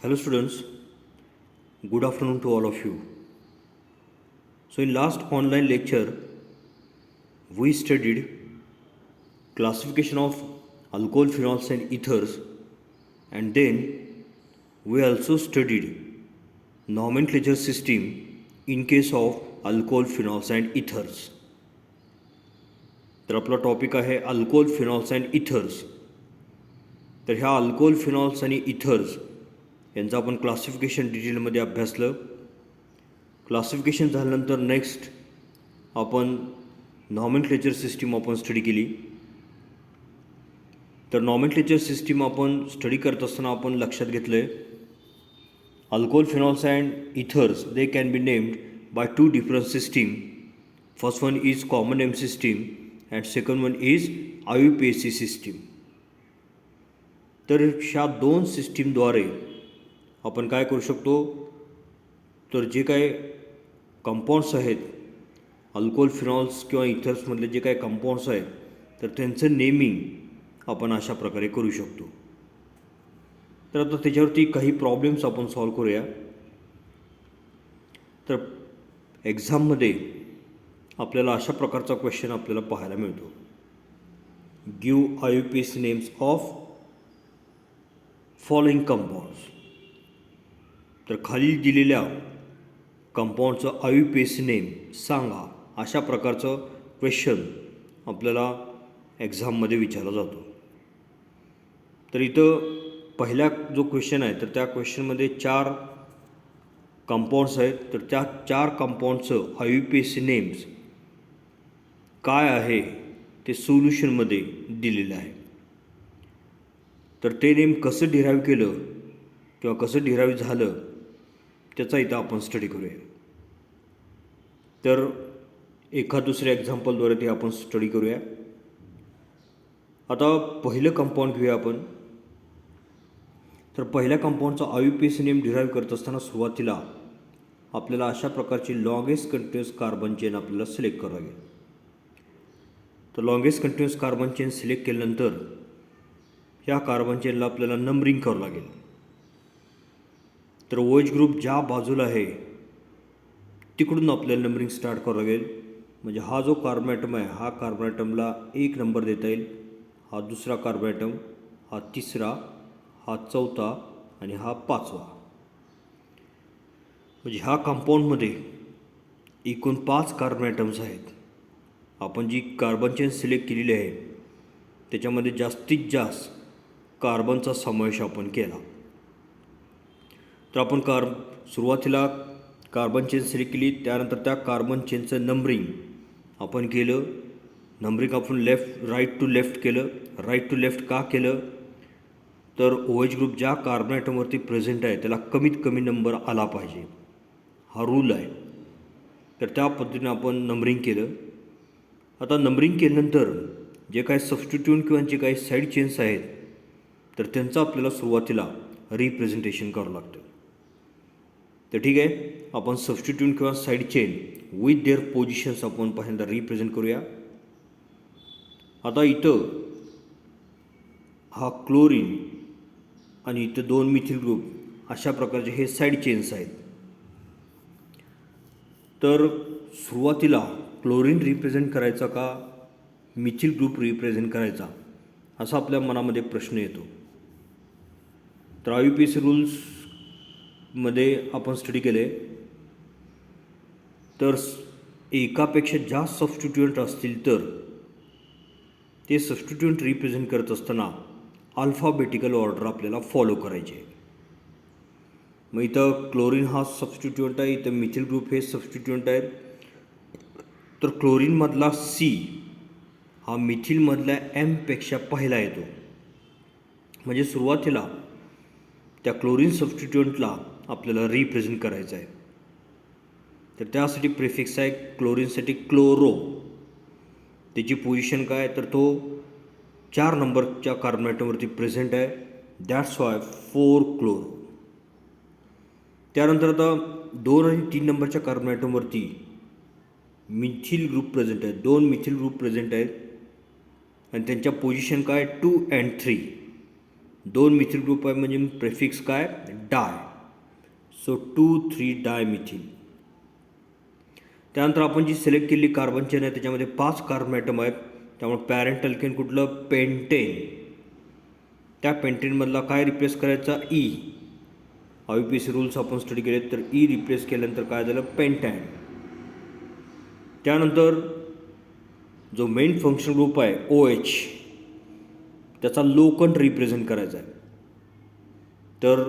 Hello students, good afternoon to all of you. So in last online lecture we studied classification of alcohol phenols and ethers, and then we also studied nomenclature system in case of alcohol phenols and ethers. तर आपला topic आहे alcohol phenols and ethers. तर ह्या alcohol phenols आणि ethers यांचं आपण classification डिटेलमध्ये अभ्यासलं. Classification झाल्यानंतर नेक्स्ट आपण नॉमेनक्लेचर सिस्टीम आपण स्टडी केली. तर नॉमेनक्लेचर सिस्टीम आपण स्टडी करत असताना आपण लक्षात घेतलं आहे alcohol phenols and ethers they can be named by two different system. First one is common name system and second one is IUPAC system. तर ह्या दोन सिस्टीमद्वारे आपण काय करू शकतो, तर जे काय कंपाऊंड्स आहेत अल्कोहोल फिनॉल्स किंवा इथर्समधले जे काही कंपाऊंड्स आहेत तर त्यांचं नेमिंग आपण अशा प्रकारे करू शकतो. तर आता त्याच्यावरती काही प्रॉब्लेम्स आपण सॉल्व करूया. तर एक्झाममध्ये आपल्याला अशा प्रकारचा क्वेश्चन आपल्याला पाहायला मिळतो. Give IUPAC names of following compounds. तर खाली दिलेल्या कंपाऊंडचं IUPAC नेम सांगा, अशा प्रकारचं क्वेश्चन आपल्याला एक्झाममध्ये विचारला जातो. तर इथं पहिला जो क्वेश्चन आहे तर त्या क्वेश्चनमध्ये 4 कंपाऊंड्स आहेत. तर त्या 4 कंपाऊंडचं IUPAC नेम्स काय आहे ते सोल्युशनमध्ये दिलेलं आहे. तर ते नेम कसं डिराईव्ह केलं किंवा कसं डिराईव्ह झालं त्याचा इथं आपण स्टडी करूया. तर एका दुसऱ्या एक्झाम्पलद्वारे ते आपण स्टडी करूया. आता पहिलं कंपाऊंड घेऊया आपण. तर पहिल्या कंपाऊंडचा IUPAC नेम डिराईव्ह करत असताना सुरुवातीला आपल्याला अशा प्रकारची लॉंगेस्ट कंटिन्युअस कार्बन चेन आपल्याला सिलेक्ट करावं लागेल. तर longest continuous carbon chain select केल्यानंतर ह्या कार्बन चेनला आपल्याला नंबरिंग करावं लागेल. तर OH ग्रुप ज्या बाजूला आहे तिकडून आपल्याला नंबरिंग स्टार्ट करावं लागेल. म्हणजे हा जो कार्बन ॲटम आहे हा कार्बन ॲटमला 1 नंबर देता येईल, हा दुसरा कार्बन ॲटम, हा तिसरा, हा चौथा आणि हा 5वा. म्हणजे ह्या कंपाऊंडमध्ये एकूण 5 कार्बन ॲटम्स आहेत. आपण जी कार्बन चेन सिलेक्ट केलेली आहे त्याच्यामध्ये जास्तीत जास्त कार्बनचा समावेश आपण केला. तर आपण सुरुवातीला कार्बन चेन सिलेक्ट केली, त्यानंतर त्या कार्बन चेनचं नंबरिंग आपण केलं. नंबरिंग आपण राईट टू लेफ्ट केलं. राईट टू लेफ्ट का केलं, तर OH ग्रुप ज्या कार्बन ॲटमवरती प्रेझेंट आहे त्याला कमीत कमी नंबर आला पाहिजे, हा रूल आहे. तर त्या पद्धतीने आपण नंबरिंग केलं. आता नंबरिंग केल्यानंतर जे काही सबस्टिट्यूट किंवा जे काही साईड चेन्स आहेत तर त्यांचं आपल्याला सुरुवातीला रिप्रेझेंटेशन करावं लागतं. तर ठीक आहे, आपण सबस्टिट्यूट किंवा side chain with their positions आपण पहिल्यांदा रिप्रेझेंट करूया. आता इथं हा क्लोरीन आणि इथं 2 मिथिल ग्रुप अशा प्रकारचे हे साईड चेन्स आहेत. तर सुरुवातीला क्लोरीन रिप्रेझेंट करायचा का मिथिल ग्रुप रिप्रेझेंट करायचा असा आपल्या मनामध्ये प्रश्न येतो. तर IUPAC रूल्समध्ये आपण स्टडी केले तर एकापेक्षा जास्त सबस्टिट्यूएंट असतील तर ते सबस्टिट्यूएंट रिप्रेझेंट करत असताना अल्फाबेटिकल ऑर्डर आपल्याला फॉलो करायचे. मग इथं क्लोरीन हा सबस्टिट्यूएंट आहे, इथं मिथिल ग्रुप हे सबस्टिट्यूएंट आहेत. तर क्लोरीनमधला C हा मिथिलमधल्या Mपेक्षा पहिला येतो. म्हणजे सुरुवातीला त्या क्लोरीन सबस्टिट्यूएंटला आपल्याला रिप्रेझेंट करायचं आहे. तर त्यासाठी प्रिफिक्स आहे क्लोरीनसाठी क्लोरो. त्याची पोझिशन काय, तर तो 4 नंबरच्या कार्बन ॲटमवरती प्रेझेंट आहे, दॅट्स वाय 4 क्लोरो. त्यानंतर आता 2 आणि 3 नंबरच्या कार्बन ॲटमवरती मिथिल ग्रुप प्रेझेंट आहे, 2 मिथिल ग्रुप प्रेझेंट आहेत आणि त्यांच्या पोझिशन काय 2 and 3. 2 मिथिल ग्रुप आहे म्हणजे प्रेफिक्स काय, डाय. So 2,3 dimethyl. त्यानंतर आपण जी सिलेक्ट केलेली कार्बन चेन आहे त्याच्यामध्ये 5 कार्बन ॲटम आहेत. त्यामुळे पॅरेंट अल्केन कुठलं, पेंटेन. त्या पेंटेनमधला काय रिप्लेस करायचा, ई. IUPAC रूल्स आपण स्टडी केले तर ई रिप्लेस केल्यानंतर काय झालं, पेंटॅन. त्यानंतर जो मेन फंक्शन ग्रुप आहे OH, त्याचा लोकंट रिप्रेझेंट करायचा आहे. तर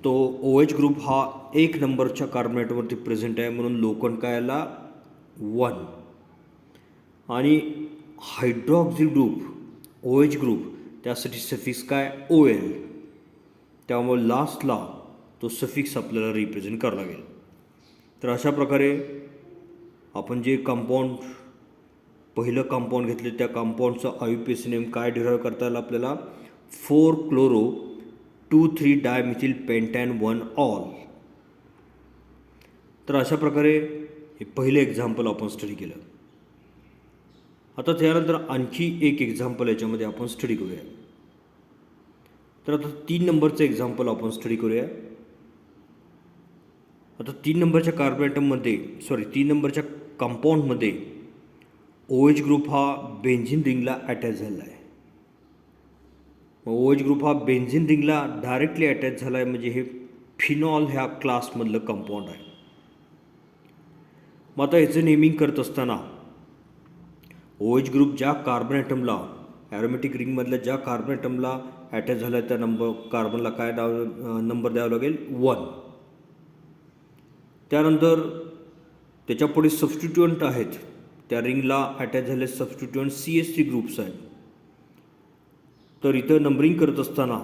तो OH ग्रुप हा 1 नंबरच्या कार्बन ॲटमवरती प्रेझेंट आहे म्हणून लोकंट काय आला, 1. आणि हायड्रॉक्सिल ग्रुप OH ग्रुप त्यासाठी सफिक्स काय, OL. त्यामुळे लास्टला तो सफिक्स आपल्याला रिप्रेझेंट करावा लागेल. तर अशा प्रकारे आपण जे कंपाऊंड पहिलं कंपाऊंड घेतले त्या कंपाऊंडचं IUPAC नेम काय डिराईव्ह करता येईल आपल्याला, 4-chloro-2,3 डायमिथिल पेंटॅन 1 ऑल. तर अशा प्रकारे हे पहिलं एक्झाम्पल आपण स्टडी केलं. आता त्यानंतर आणखी एक एक्झाम्पल याच्यामध्ये आपण स्टडी करूया. तर आता 3 नंबरचं एक्झाम्पल आपण स्टडी करूया. आता 3 नंबरच्या कार्बन ॲटममध्ये 3 नंबरच्या कंपाऊंडमध्ये OH ग्रुप हा बेन्झीन रिंगला अटॅच झाला आहे. OH ग्रुप हा बेन्झीन रिंगला डायरेक्टली अटॅच झाला आहे म्हणजे हे फिनॉल ह्या क्लासमधलं कंपाऊंड आहे. मग आता याचं नेमिंग करत असताना OH ग्रुप ज्या कार्बन ॲटमला ॲरोमॅटिक रिंगमधल्या ज्या कार्बन ॲटमला अटॅच झाला आहे त्या कार्बनला काय नंबर द्यावा लागेल, 1. त्यानंतर त्याच्यापुढे सबस्टिट्युएंट आहेत, त्या रिंगला अटॅच झालेले सबस्टिट्युएंट CH3 ग्रुप्स आहेत. तर इथं नंबरिंग करत असताना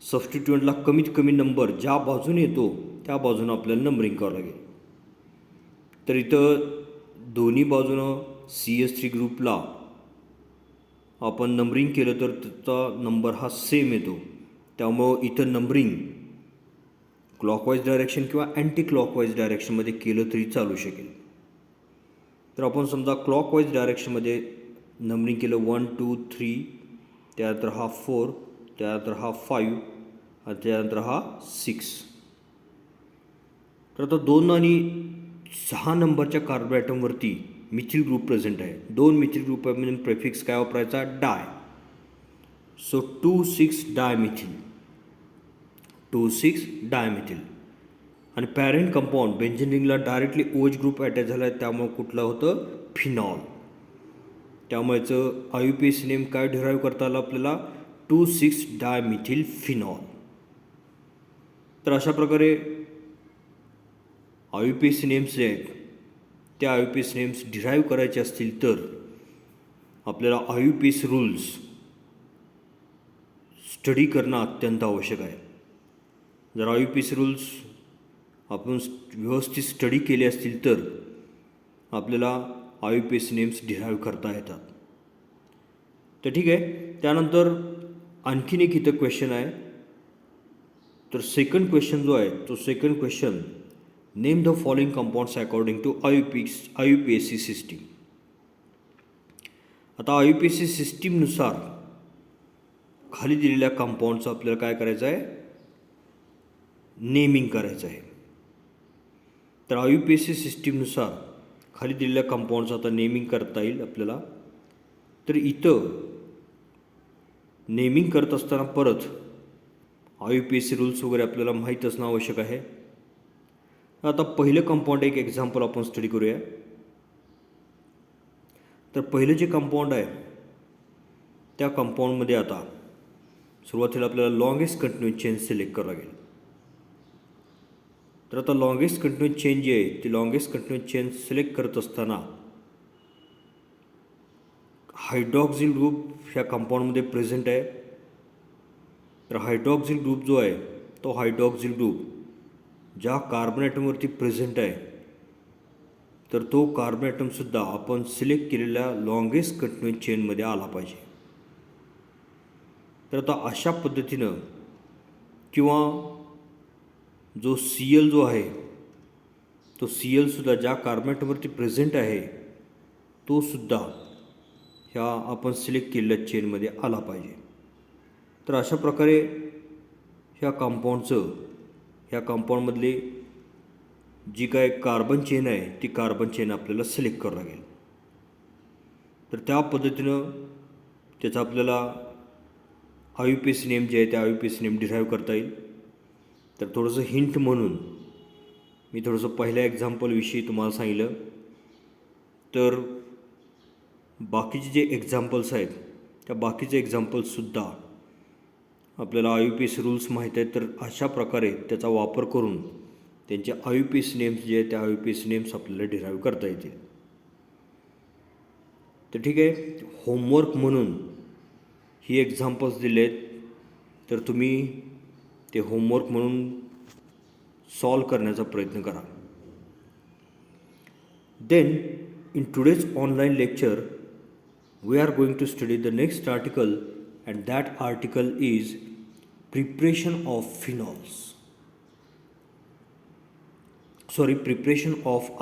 सबस्टिट्युएंटला कमीत कमी नंबर ज्या बाजूने येतो त्या बाजूनं आपल्याला नंबरिंग करावं लागेल. तर इथं दोन्ही बाजूनं CH3 ग्रुपला आपण नंबरिंग केलं तर त्याचा नंबर हा सेम येतो. त्यामुळं इथं नंबरिंग क्लॉकवाईज डायरेक्शन किंवा अँटी क्लॉकवाईज डायरेक्शनमध्ये केलं तरी चालू शकेल. तर आपण समजा क्लॉकवाईज डायरेक्शनमध्ये नंबरिंग केलं 1, 2, 3, त्यानंतर हा 4, त्यानंतर हा 5 आणि त्यानंतर हा 6. तर आता 2 आणि 6 नंबरच्या कार्बन ॲटमवरती मिथिल ग्रुप प्रेझेंट आहे. 2 मिथिल ग्रुप आहे म्हणजे प्रेफिक्स काय वापरायचा, डाय. So 2,6 dimethyl. 2,6 डायमिथिल. आणि पॅरेंट कंपाऊंड बेन्झीन रिंगला डायरेक्टली OH ग्रुप अटॅच झाला आहे त्यामुळे कुठलं होतं, फिनॉल. त्यामुळे याचं IUPAC नेम काय डिराईव्ह करता आलं आपल्याला, 2,6 डायमिथिल फिनॉल. तर अशा प्रकारे IUPAC नेम्स जे आहेत त्या IUPAC नेम्स डिराईव्ह करायचे असतील तर आपल्याला IUPAC रूल्स स्टडी करणं अत्यंत आवश्यक आहे. जर IUPAC रूल्स आपण व्यवस्थित स्टडी केले असतील तर आपल्याला IUPAC नेम्स डिराईव्ह करता येतात. तर ठीक आहे. त्यानंतर आणखीन एक इथं क्वेश्चन आहे. तर सेकंड क्वेश्चन जो आहे तो second question, name the following compounds according to IUPAC system. आता IUPAC सिस्टीमनुसार खाली दिलेल्या कंपाऊंडचं आपल्याला काय करायचं आहे, नेमिंग करायचं आहे. तर IUPAC सिस्टीमनुसार खाली दिलेल्या कंपाऊंडचं आता नेमिंग करता येईल आपल्याला. तर इथं नेमिंग करत असताना परत IUPAC रूल्स वगैरे आपल्याला माहीत असणं आवश्यक आहे. आता पहिलं कंपाऊंड एक एक्झाम्पल आपण स्टडी करूया. तर पहिलं जे कंपाऊंड आहे त्या कंपाऊंडमध्ये आता सुरुवातीला आपल्याला लॉंगेस्ट कंटिन्युअस चेन सिलेक्ट करावं लागेल. तर आता लॉंगेस्ट कंटिन्युअस चेन जी आहे ती लॉंगेस्ट कंटिन्युअस चेन सिलेक्ट करत असताना हायड्रॉक्सिल ग्रुप ह्या कंपाऊंडमध्ये प्रेझेंट आहे. तर हायड्रॉक्सिल ग्रुप जो आहे तो हायड्रॉक्सिल ग्रुप ज्या कार्बन ॲटमवरती प्रेझेंट आहे तर तो कार्बन ॲटमसुद्धा आपण सिलेक्ट केलेल्या लॉंगेस्ट कंटिन्युअस चेनमध्ये आला पाहिजे. तर आता अशा पद्धतीनं किंवा जो Cl जो आहे तो Clसुद्धा ज्या कार्बन ॲटमवरती प्रेझेंट आहे तोसुद्धा ह्या आपण सिलेक्ट केलेल्या चेनमध्ये आला पाहिजे. तर अशा प्रकारे ह्या कंपाऊंडमधली जी काय कार्बन चेन आहे ती कार्बन चेन आपल्याला सिलेक्ट करावं लागेल. तर त्या पद्धतीनं त्याचा आपल्याला IUPAC नेम जे आहे ते IUPAC नेम डिराईव्ह करता येईल. तर थोडंसं हिंट म्हणून मी थोडंसं पहिल्या एक्झाम्पलविषयी तुम्हाला सांगितलं. तर बाकीचे जे एक्झाम्पल्स आहेत त्या बाकीचे एक्झाम्पल्ससुद्धा आपल्याला IUPAC रूल्स माहीत आहेत. तर अशा प्रकारे त्याचा वापर करून त्यांचे IUPAC नेम्स जे आहेत त्या IUPAC नेम्स आपल्याला डिराईव्ह करता येतील. तर ठीक आहे, होमवर्क म्हणून ही एक्झाम्पल्स दिले आहेत. तर तुम्ही ते होमवर्क म्हणून सॉल्व करण्याचा प्रयत्न करा. Then in today's online lecture we are going to study the next article, and that article is preparation of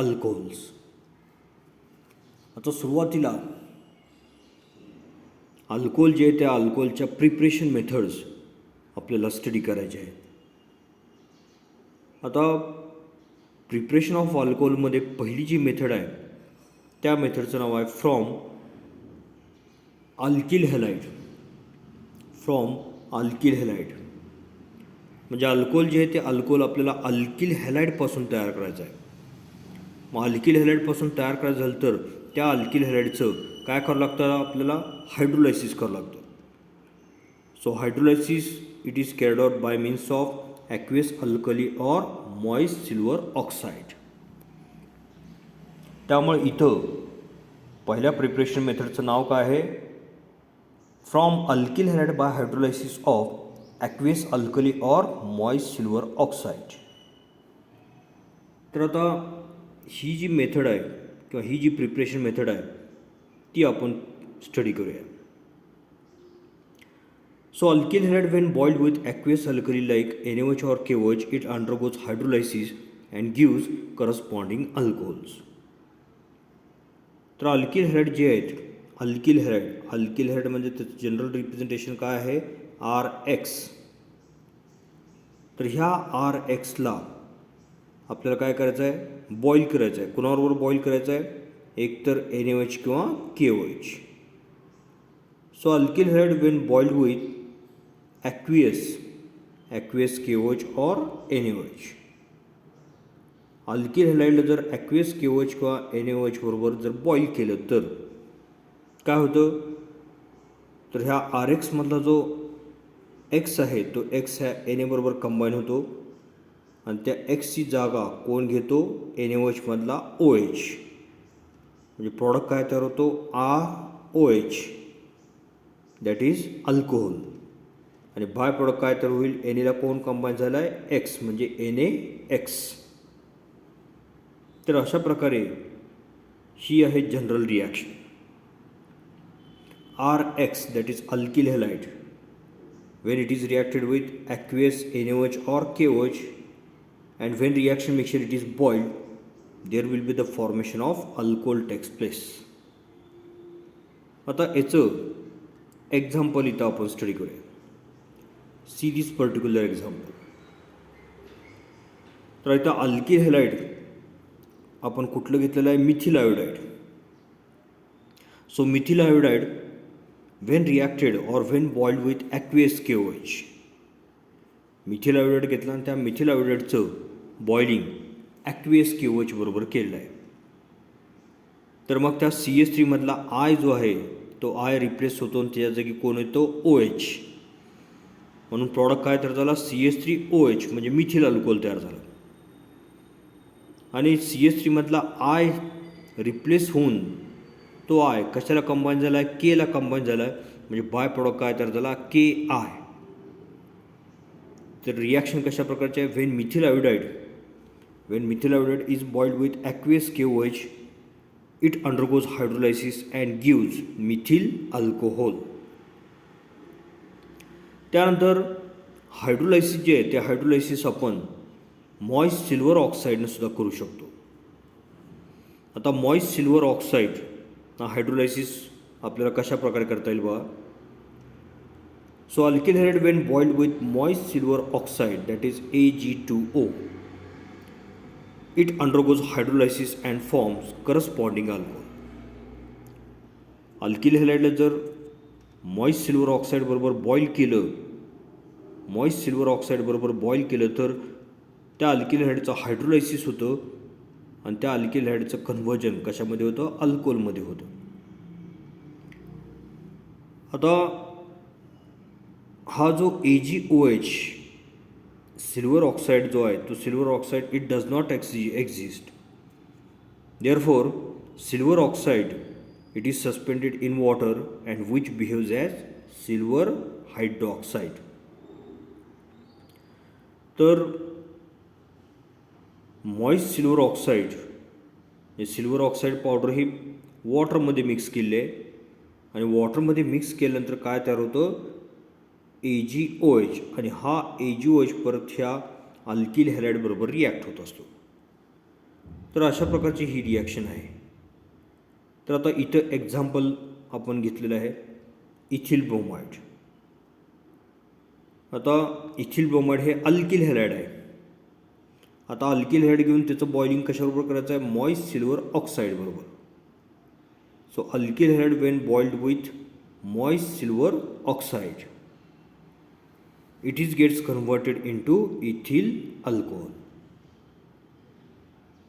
alcohols. आता सुरुवातीला अल्कोहोल जे आहे त्या अल्कोहोलच्या प्रिपरेशन मेथड्स आपल्याला स्टडी करायचे आहेत. आता प्रिपरेशन ऑफ अल्कोहोलमध्ये पहिली जी मेथड आहे त्या मेथडचं नाव आहे फ्रॉम अल्किल हॅलाइड. म्हणजे अल्कोहोल जे आहे ते अल्कोहोल आपल्याला अल्किल हॅलाइडपासून तयार करायचं आहे. मग अल्किल हॅलाइडपासून तयार करायचं झालं तर त्या अल्किल हॅलाइडचं काय करावं लागतं, आपल्याला हायड्रोलायसिस करावं लागतं. So hydrolysis it is carried out by means of aqueous alkali or moist silver oxide. त्यामुळे इथं पहिल्या प्रिपरेशन मेथडचं नाव काय आहे, from alkyl halide by hydrolysis of aqueous alkali or moist silver oxide. तर आता ही जी मेथड आहे किंवा ही जी प्रिपरेशन मेथड आहे ती आपण स्टडी करूया. So alkyl halide when boiled with aqueous alkali like NaOH or KOH it undergoes hydrolysis and gives corresponding alcohols. तर alkyl halide जे आहेत, अल्किल हॅलाइड म्हणजे त्याचं जनरल रिप्रेझेंटेशन काय आहे, RX. तर ह्या RXला आपल्याला काय करायचं आहे, बॉईल करायचं आहे. कुणाबरोबर बॉईल करायचं आहे, एकतर NaOH किंवा KOH. So alkyl halide when boiled with aqueous KOH और NaOH. अल्किल हॅलाइडला जर ॲक्वियस KOH किंवा NaOH बरोबर जर बॉईल केलं तर काय होतं, तर ह्या RX मधला जो X आहे तो X ह्या Na बरोबर कंबाईन होतो आणि त्या Xची जागा कोण घेतो, NaOH मधला OH. म्हणजे प्रॉडक्ट काय तयार होतो, ROH, दॅट इज अल्कोहोल. आणि बाय प्रॉडक्ट काय तयार होईल, Naला कोण कंबाईन झाला आहे, X, म्हणजे NaX. तर अशा प्रकारे ही आहे general reaction. RX, that is alkyl halide, when it is reacted with aqueous NaOH or KOH, and when reaction mixture it is boiled, there will be the formation of alcohol takes place. आता याचं example इथं आपण study करूया. See this particular example. तर इथं alkyl halide आपण कुठलं घेतलेलं आहे, methyl iodide. So methyl iodide when reacted or when boiled with aqueous KOH, methyl iodide घेतला आणि त्या मिथिल आयोडाईडचं बॉइलिंग ॲक्वियस KOH बरोबर केलेलं आहे. तर मग त्या CH3 मधला I जो आहे तो I रिप्लेस होतो आणि त्याच्या जागी कोण येतो, OH. म्हणून प्रॉडक्ट काय तयार झाला, CH3OH, म्हणजे मिथिल अल्कोहोल तयार झालं. आणि CH3 मधला I रिप्लेस होऊन तो I कशाला कंबाईन झाला आहे, Kला कंबाईन झाला आहे. म्हणजे बाय प्रॉडक्ट काय तयार झाला, KI. तर रिॲक्शन कशा प्रकारचे आहे, when methyl iodide is boiled with aqueous KOH it undergoes hydrolysis and gives methyl alcohol. त्यानंतर हायड्रोलायसिस जे आहे ते हायड्रोलायसिस आपण मॉइस्ट सिल्वर ऑक्साईडनं सुद्धा करू शकतो. आता मॉइस्ट सिल्वर ऑक्साईड हायड्रोलायसिस आपल्याला कशा प्रकारे करता येईल बघा. So alkyl halide when boiled with moist silver oxide, that is Ag2O, it undergoes hydrolysis and forms corresponding alcohol. Alkyl हॅलाइडला जर मॉइस्ट सिल्वर ऑक्साईड बरोबर बॉईल केलं तर त्या अल्किल हॅलाइडचं हायड्रोलायसिस होतं आणि त्या अल्किल हॅलाइडचं कन्व्हर्जन कशामध्ये होतं, अल्कोहोलमध्ये होतं. आता हा जो AgOH सिल्वर ऑक्साइड जो आहे तो silver oxide it does not exist. Therefore silver oxide it is suspended in water and which behaves as silver hydroxide. तर मॉइस्ट सिल्वर ऑक्साईड हे सिल्वर ऑक्साईड पावडर ही वॉटरमध्ये मिक्स केली आहे आणि वॉटरमध्ये मिक्स केल्यानंतर काय तयार होतं, AgOH, आणि हा AgOH परत ह्या अल्किल हॅलाइड बरोबर रिॲक्ट होत असतो. तर अशा प्रकारची ही रिॲक्शन आहे. तर आता इथं एक्झाम्पल आपण घेतलेलं आहे इथिल ब्रोमाइड. आता इथिल ब्रोमाइड हे अल्किल हॅलाइड आहे. आता अल्किल हॅलाइड घेऊन त्याचं बॉइलिंग कशाबरोबर करायचं आहे, मॉइस्ट सिल्वर ऑक्साईड बरोबर. So alkyl halide when boiled with moist silver oxide it is gets converted into ethyl alcohol.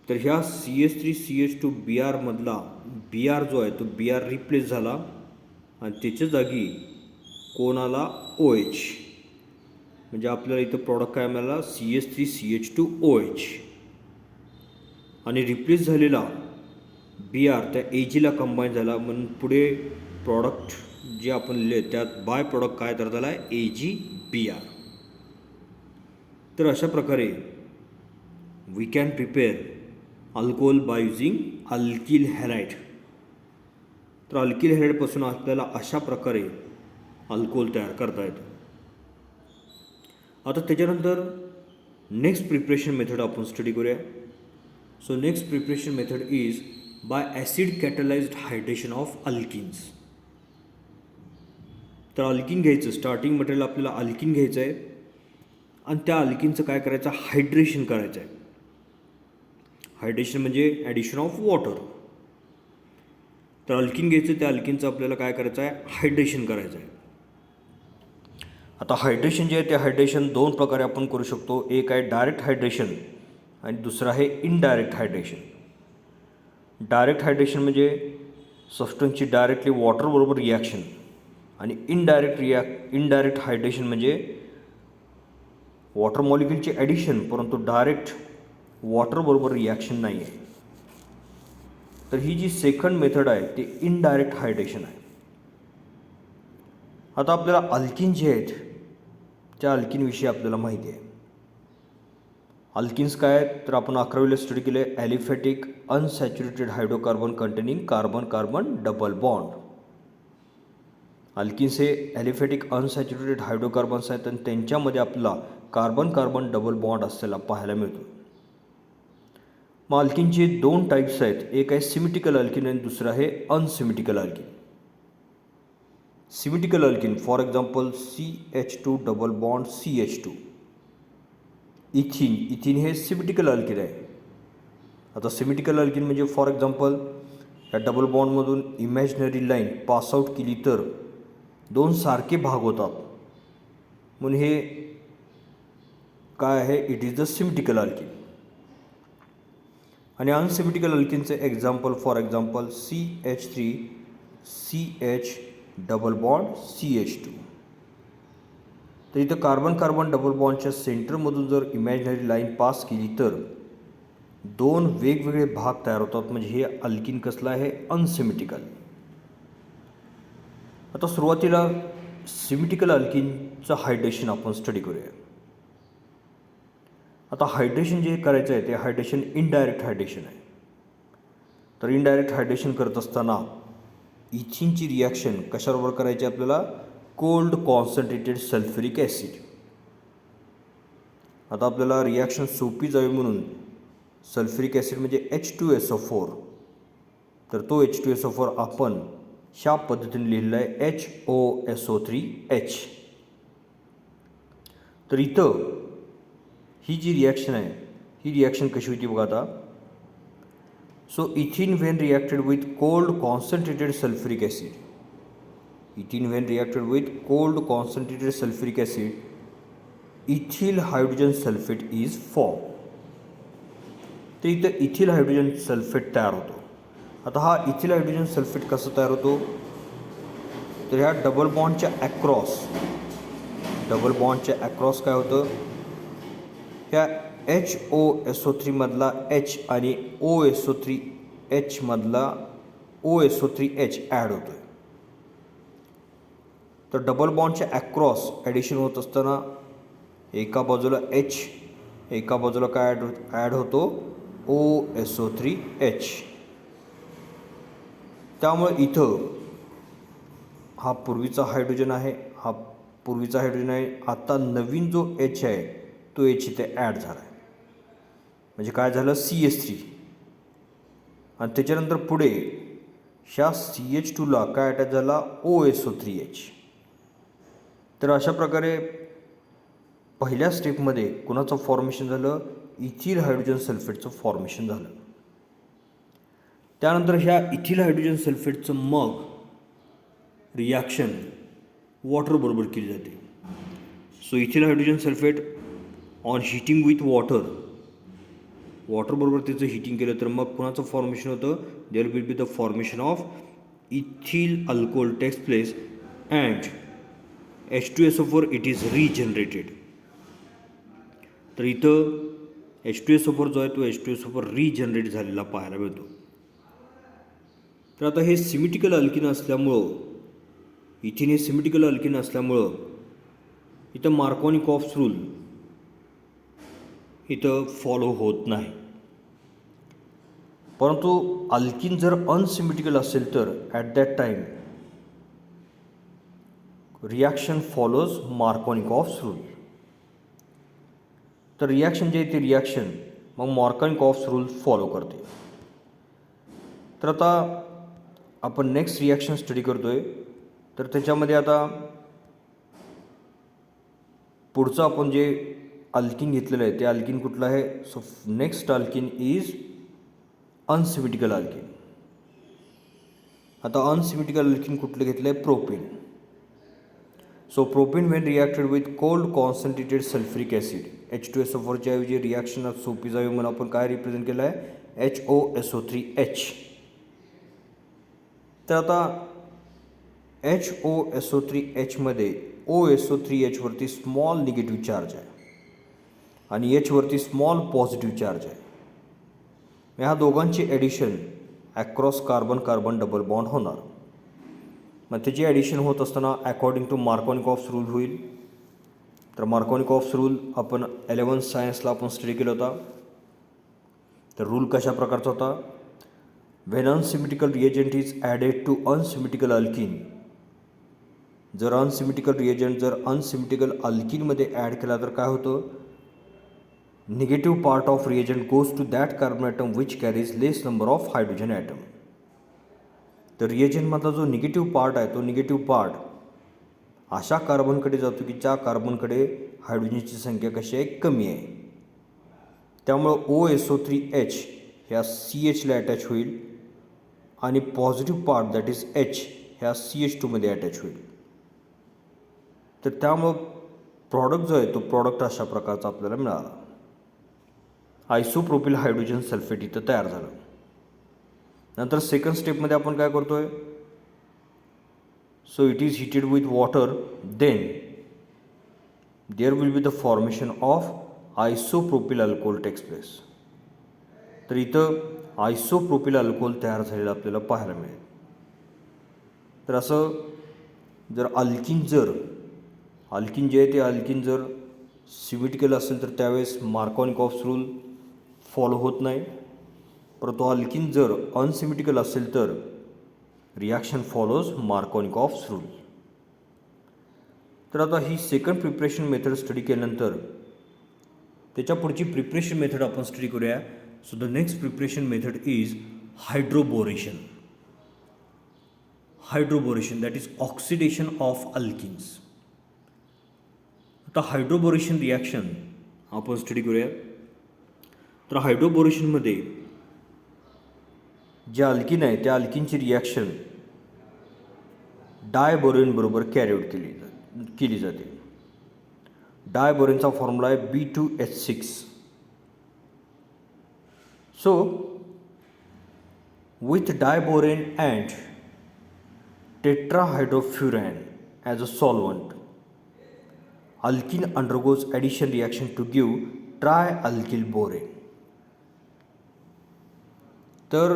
तर ह्या CH3CH2Br मधला Br जो आहे तो Br रिप्लेस झाला आणि त्याच्या जागी कोण आला, OH. म्हणजे आपल्याला इथं प्रॉडक्ट काय मिळाला, CH3CH2OH. आणि रिप्लेस झालेला Br त्या Ag ला कंबाईन झाला म्हणून पुढे प्रॉडक्ट जे आपण लिहिले त्यात बाय प्रॉडक्ट काय तयार झाला आहे, AgBr. तर अशा प्रकारे we can prepare alcohol by using alkyl halide. तर अल्किल हॅलाइडपासून आपल्याला अशा प्रकारे अल्कोहोल तयार करता येतं. आता त्याच्यानंतर नेक्स्ट प्रिपरेशन मेथड आपण स्टडी करूया. So next preparation method is by acid catalysed hydration of alkenes. तर अल्किन घ्यायचं, स्टार्टिंग मटेरियल आपल्याला अल्किन घ्यायचं आहे आणि त्या अल्किनचं काय करायचं, हायड्रेशन करायचं आहे. हायड्रेशन म्हणजे ॲडिशन ऑफ वॉटर. तर अल्किन घ्यायचं, त्या अल्किनचं आपल्याला काय करायचं आहे, हायड्रेशन करायचं आहे. आता हायड्रेशन जे आहे ते हायड्रेशन दोन प्रकारे आपण करू शकतो. एक आहे डायरेक्ट हायड्रेशन आणि दुसरं आहे इनडायरेक्ट हायड्रेशन. डायरेक्ट हायड्रेशन म्हणजे सबस्टन्सची डायरेक्टली वॉटरबरोबर रिॲक्शन आणि इनडायरेक्ट हायड्रेशन म्हणजे वॉटर मॉलिक्युलची ॲडिशन परंतु डायरेक्ट वॉटरबरोबर रिॲक्शन नाही आहे. तर ही जी सेकंड मेथड आहे ते इनडायरेक्ट हायड्रेशन आहे. आता आपल्याला अल्किन जे आहेत त्या अल्किनविषयी आपल्याला माहिती आहे. अल्किन्स काय आहेत तर आपण 11वीला स्टडी केले, aliphatic unsaturated hydrocarbon containing carbon carbon double bond. Alkenes हे ॲलिफॅटिक अनसॅच्युरेटेड हायड्रोकार्बन्स आहेत आणि त्यांच्यामध्ये आपल्याला कार्बन कार्बन डबल बॉन्ड असलेला पाहायला मिळतो. मग अल्किनचे दोन टाईप्स आहेत, एक आहे सिमेट्रिकल अल्किन आणि दुसरं आहे unsymmetrical alkene. Symmetrical alkene for example CH2 double bond CH2. Ethene हे सिमेट्रिकल अल्किन आहे. आता सिमेट्रिकल अल्किन म्हणजे फॉर एक्झाम्पल या डबल बॉन्डमधून इमॅजिनरी लाईन पास आउट केली तर दोन सारखे भाग होतात म्हणून हे काय आहे, it is the symmetrical alkene. आणि अनसिमेट्रिकल अल्किनचे example for example CH3 CH double bond CH2. तर इथं कार्बन कार्बन डबल बॉन्डच्या सेंटरमधून जर इमॅजिनरी लाईन पास केली तर दोन वेगवेगळे भाग तयार होतात म्हणजे हे अल्किन कसलं आहे, अनसिमेट्रिकल. आता सुरुवातीला सिमेट्रिकल अल्किनचं हायड्रेशन आपण स्टडी करूया. आता हायड्रेशन जे करायचं आहे ते हायड्रेशन इनडायरेक्ट हायड्रेशन आहे. तर इनडायरेक्ट हायड्रेशन करत असताना इथिनची रिॲक्शन कशाबरोबर करायची आपल्याला, कोल्ड कॉन्सन्ट्रेटेड सल्फ्युरिक ॲसिड. आता आपल्याला रिॲक्शन सोपी जावी म्हणून सल्फ्युरिक ॲसिड म्हणजे H2SO4. तर तो H2SO4 आपण ह्या पद्धतीने लिहिलेला आहे HOSO3H. तर इथं ही जी रिॲक्शन आहे ही रिॲक्शन कशी होती बघा आता. So इथिन when reacted with cold concentrated sulphuric acid, इथिन when reacted with cold concentrated sulphuric acid, ethyl hydrogen sulphate is form. तर इथं इथिल हायड्रोजन सल्फेट तयार होतो. आता हा इथिल हायड्रोजन सल्फेट कसं तयार होतो, तर ह्या डबल बॉन्डच्या ॲक्रॉस काय होतं, ह्या HOSO3 मधला H आणि OSO3H मधला OSO3H ॲड होतो आहे. तर डबल बॉन्डच्या ॲक्रॉस ॲडिशन होत असताना एका बाजूला H, एका बाजूला काय ॲड होतो OSO3H. त्यामुळे इथं हा पूर्वीचा हायड्रोजन आहे, आता नवीन जो H आहे तो H इथे ॲड झाला आहे. म्हणजे काय झालं, CH3. आणि त्याच्यानंतर पुढे ह्या CH2ला काय अटॅच झाला, OSO3H. तर अशा प्रकारे पहिल्या स्टेपमध्ये कोणाचं फॉर्मेशन झालं, इथिल हायड्रोजन सल्फेटचं फॉर्मेशन झालं. त्यानंतर ह्या इथिल हायड्रोजन सल्फेटचं मग रिॲक्शन वॉटरबरोबर केली जाते. So ethyl hydrogen sulphate on heating with वॉटरबरोबर त्याचं हीटिंग केलं तर मग कोणाचं फॉर्मेशन होतं, there will be the formation of ethyl alcohol takes place and H2SO4 it is regenerated. तर इथं H2SO4 जो आहे तो H2SO4 रिजनरेट झालेला पाहायला मिळतो. तर आता हे सिमेट्रिकल अल्किन असल्यामुळं, इथिन हे सिमेट्रिकल अल्किन असल्यामुळं इथं मार्कोनिकॉफ्स रूल इथं फॉलो होत नाही. परंतु अल्किन जर अनसिमेट्रिकल असेल तर at that time reaction follows Markovnikov's rule. तर रिॲक्शन जे आहे ते रिॲक्शन मग मार्कोनिकॉफ्स रूल फॉलो करते. तर आता आपण नेक्स्ट रिॲक्शन स्टडी करतो आहे. तर त्याच्यामध्ये आता पुढचं आपण जे अल्किन घेतलेलं आहे ते अल्किन कुठलं आहे. So next alkene is unsymmetrical alkene. आता अनसिमेट्रिकल अल्किन कुठलं घेतलं आहे, propene. So propene when reacted with cold concentrated sulphuric acid, H2SO4च्या ऐवजी रिॲक्शन सोपी जावी म्हणून आपण काय रिप्रेझेंट केलं आहे, HOSO3H. तर आता HOSO3H मध्ये OSO3H वरती स्मॉल निगेटिव्ह चार्ज आहे आणि H वरती स्मॉल पॉझिटिव्ह चार्ज आहे. ह्या दोघांची addition across carbon carbon double bond होणार. मग त्याची ॲडिशन होत असताना अकॉर्डिंग टू मार्कोनिकॉफ्स रूल होईल. तर मार्कोनिकॉफ्स रूल आपण 11th सायन्सला आपण स्टडी केला होता. तर रूल कशा प्रकारचा होता, when unsymmetrical reagent is added to unsymmetrical alkene, जर अनसिमेट्रिकल रिएजंट जर अनसिमेट्रिकल अल्किनमध्ये ॲड केला तर काय होतं, negative part of reagent goes to that carbon atom which carries less number of hydrogen atom. तर रिएजंटमधला जो निगेटिव्ह पार्ट आहे तो निगेटिव्ह पार्ट अशा कार्बनकडे जातो की ज्या कार्बनकडे हायड्रोजनची संख्या कशी आहे, कमी आहे. त्यामुळं OSO3H ह्या CHला अटॅच होईल आणि positive part that is H ह्या CH2मध्ये अटॅच होईल. तर त्यामुळं प्रॉडक्ट जो आहे तो प्रॉडक्ट अशा प्रकारचा आपल्याला मिळाला. आयसोप्रोपिल हायड्रोजन सल्फेट इथं तयार झालं. नंतर सेकंड स्टेपमध्ये आपण काय करतो आहे, so it is heated with water, then there will be the formation of isopropyl alcohol takes place. तर इथं आयसोप्रोपिल अल्कोहोल तयार झालेलं आपल्याला पाहायला मिळेल. तर असं जर अल्किन जे आहे ते अल्किन जर सिमेट्रिकल असेल तर त्यावेळेस मार्कोनिकॉफ्स रूल फॉलो होत नाही. परंतु अल्किन जर अनसिमेट्रिकल असेल तर रिॲक्शन फॉलोज मार्कोनिकॉफ्स रूल. तर आता ही सेकंड प्रिपरेशन मेथड स्टडी केल्यानंतर त्याच्या पुढची प्रिपरेशन मेथड आपण स्टडी करूया. So the next preparation method is hydroboration. That is oxidation of alkenes. आता हायड्रोबोरेशन रिॲक्शन आपण स्टडी करूया. तर हायड्रोबोरेशनमध्ये जे अल्किन आहे त्या अल्किनची रिॲक्शन डायबोरेनबरोबर कॅरी आउट केली जाते. डायबोरेनचा फॉर्म्युला आहे B2H6. So with diborane and tetrahydrofuran as a solvent, alkene undergoes addition reaction to give trialkyl borane. तर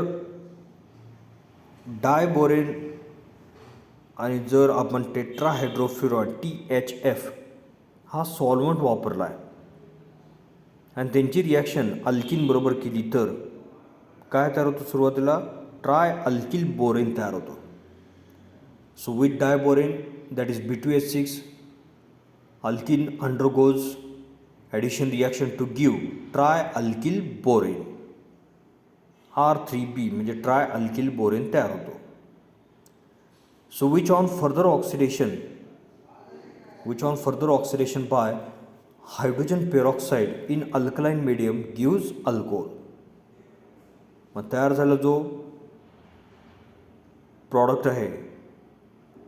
डायबोरेन आणि जर आपण टेट्राहायड्रोफ्युरॉन THF हा सॉल्वंट वापरला आहे आणि त्यांची रिॲक्शन अल्किन बरोबर केली तर काय तयार होतं? सुरुवातीला ट्राय अल्किल बोरेन तयार होतो. So with diborane that is B2H6, alkene undergoes addition reaction to give trialkyl borane R3B म्हणजे ट्राय अल्किल बोरेन तयार होतो. So which on further oxidation by hydrogen peroxide in alkaline medium gives alcohol. मग तयार झाला जो product आहे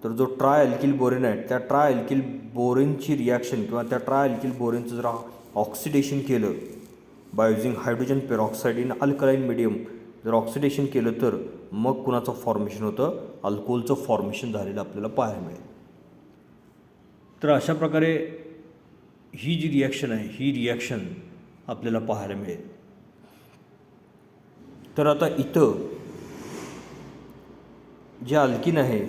तर जो ट्राय अल्किल बोरेन आहे त्या ट्राय अल्किल बोरेनची रिॲक्शन किंवा त्या ट्राय अल्किल बोरेनचं जर ऑक्सिडेशन केलं by using hydrogen peroxide in alkaline medium जर ऑक्सिडेशन केलं तर मग कुणाचं फॉर्मेशन होतं? अल्कोहोलचं फॉर्मेशन झालेलं आपल्याला पाहायला मिळेल. तर अशा प्रकारे ही जी रिॲक्शन आहे ही रिॲक्शन आपल्याला पाहायला मिळेल. तर आता इथं जे अल्किन आहे,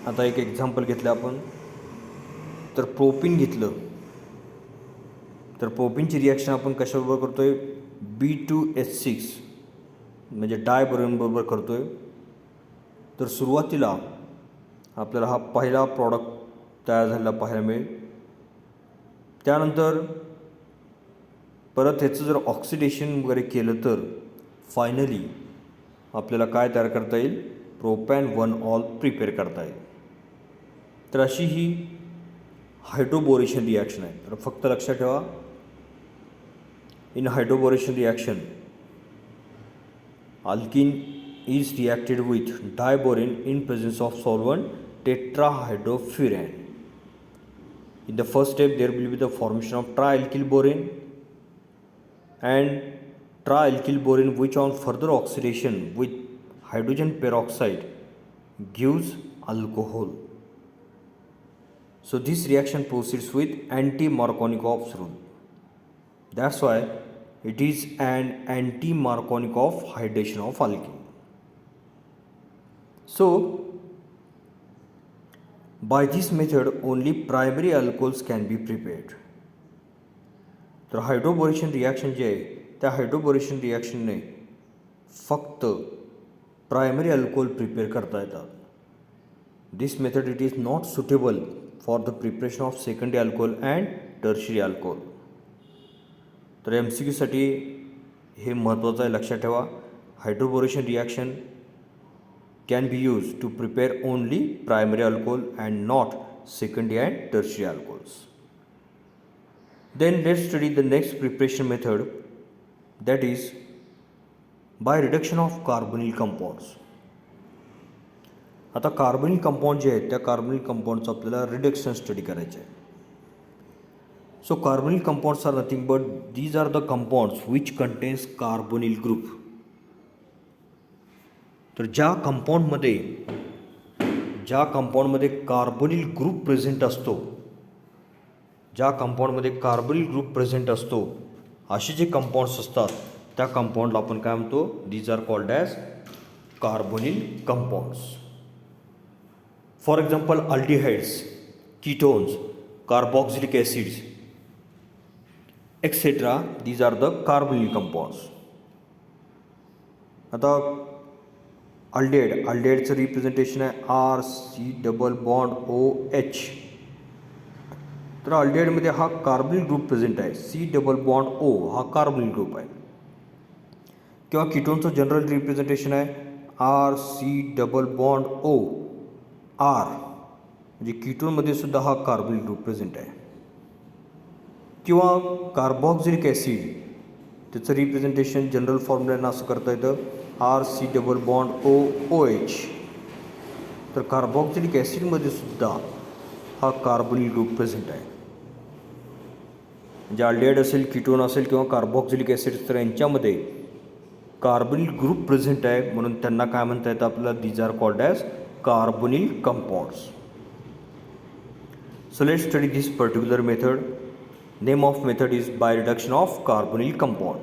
आता एक एक्झाम्पल घेतलं आपण, तर प्रोपिन घेतलं तर प्रोपिनची रिॲक्शन आपण कशाबरोबर करतो आहे? B2H6 म्हणजे डायबोरेनबरोबर करतो आहे. तर सुरुवातीला आपल्याला हा पहिला प्रॉडक्ट तयार झालेला पाहायला मिळेल. त्यानंतर परत ह्याचं जर ऑक्सिडेशन वगैरे केलं तर फायनली आपल्याला काय तयार करता येईल? प्रोपॅन 1-ऑल प्रिपेअर करता येईल. तर अशी ही हायड्रोबोरेशन रिॲक्शन आहे. तर फक्त लक्षात ठेवा, in hydroboration reaction alkene is reacted with diborane in presence of solvent tetrahydrofuran. In the first step there will be the formation of trialkyl borane and trialkyl borane which on further oxidation with hydrogen peroxide gives alcohol. So this reaction proceeds with anti-Markovnikov's rule. That's why it is an anti-Markovnikov hydration of alkene. So by this method only primary alcohols can be prepared. तर hydroboration reaction जे आहे त्या hydroboration रिॲक्शनने फक्त primary alcohol prepare करता येतात. This method it is not suitable for the preparation of secondary alcohol and tertiary alcohol. तर MCQसाठी हे महत्त्वाचं आहे, लक्षात ठेवा. Hydroboration reaction can be used to prepare only primary alcohol and not secondary and tertiary alcohols. Then let's study the next preparation method, that is by reduction of carbonyl compounds. आता carbonyl compound जे आहेत त्या carbonyl कंपाऊंडचं आपल्याला reduction study करायचं आहे. So carbonyl compounds are nothing but these are the compounds which contains carbonyl group. तर ज्या कंपाऊंडमध्ये carbonyl group present असतो, असे जे कंपाऊंड्स असतात त्या कंपाऊंडला आपण काय म्हणतो? These are called as carbonyl compounds. For example aldehydes, ketones, carboxylic acids etcetera, these are the carbonyl compounds. आता अल्डिहाइडचं रिप्रेझेंटेशन आहे RC⋯OH. तर अल्डिहाइडमध्ये हा कार्बोनिल ग्रुप प्रेझेंट आहे. C⋯O हा कार्बोनिल ग्रुप आहे. किंवा कीटोनचं जनरल रिप्रेझेंटेशन आहे RC⋯OR म्हणजे कीटोनमध्ये सुद्धा हा कार्बोनिल ग्रुप प्रेझेंट आहे. किंवा कार्बॉक्झिलिक ॲसिड, त्याचं रिप्रेझेंटेशन जनरल फॉर्म्युल्यानं असं करता येतं RC डबल बॉन्ड OOH. तर कार्बॉक्झिलिक ॲसिडमध्ये सुद्धा हा कार्बोनिल ग्रुप प्रेझेंट आहे. म्हणजे अल्डिहाइड असेल, कीटोन असेल किंवा कार्बॉक्झिलिक ॲसिड, तर यांच्यामध्ये कार्बोनिल ग्रुप प्रेझेंट आहे, म्हणून त्यांना काय म्हणता येतं आपल्याला, these are called as carbonyl compounds. So let's study this particular method. Name of method is by reduction of carbonyl compound.